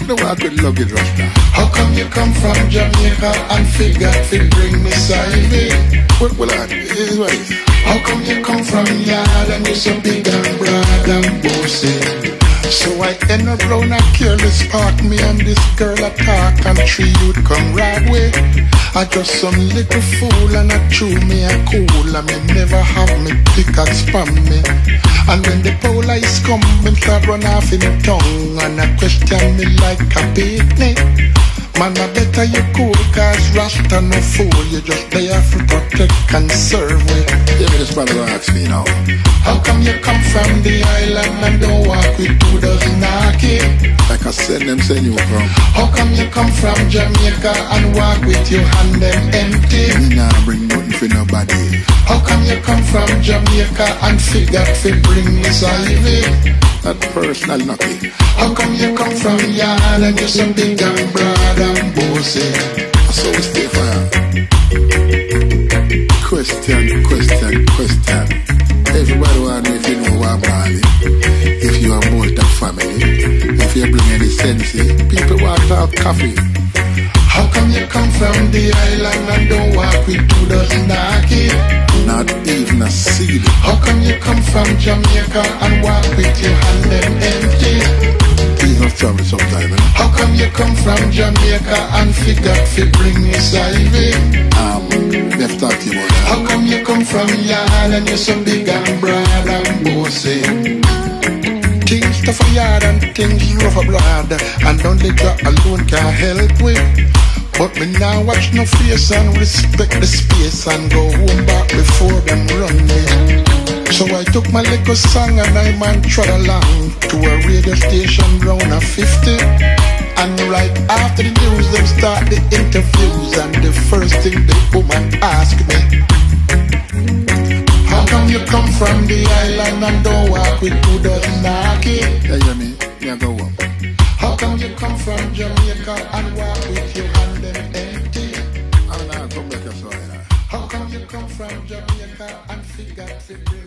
No walk with luggage, Rasta. How come you come from Jamaica and figure to bring me side? Well, here's what it is. How come you come from yard and you're so big and broad and bossy? So I end up round a careless park. Me and this girl attack and three you'd come right way. I just some little fool and I chew me a cool. And me never have me pick and spam me. And when the police come, me start run off in the tongue. And I question me like a picnic. Man, I better you cool, cause Rasta no fool. You just there for protect and serve with. Yeah, this brother ask me now. How come you come from the island and don't walk with 2 dozen knocking? Like I said, them send you from. How come you come from Jamaica and walk with your hand empty? Me nah bring nothing for nobody. How come you come from Jamaica and figure to bring me salivy? Not personal, nothing. How come you come from yard and you're so big and broad and bossy? So we stay fire. Question. Everybody want to know if you know what Bali. If you are multi family, if you bring any sense, people want to have coffee. How come you come from the island and don't walk with 2 dozen knocking? Not even a seed. How come you come from Jamaica and walk with your hand empty? Please not travel sometime, eh? How come you come from Jamaica and figure to bring me side? Let's talk to you about that. How come you come from yard and you're so big and broad and bossy? Things tough for yard and things rough for blood. And don't let you alone can help with. But me now watch no face and respect the space and go home back before them run me. So I took my little song and I man trot along to a radio station round a 50. And right after the news, them start the interviews. And the first thing the woman ask me, how come you come from the island and don't walk with 2 dozen knocking? Yeah, you mean? Yeah, go on. How come you come from Jamaica and walk with your hand empty? I'm not come back as well. How come you come from Jamaica and figure to bring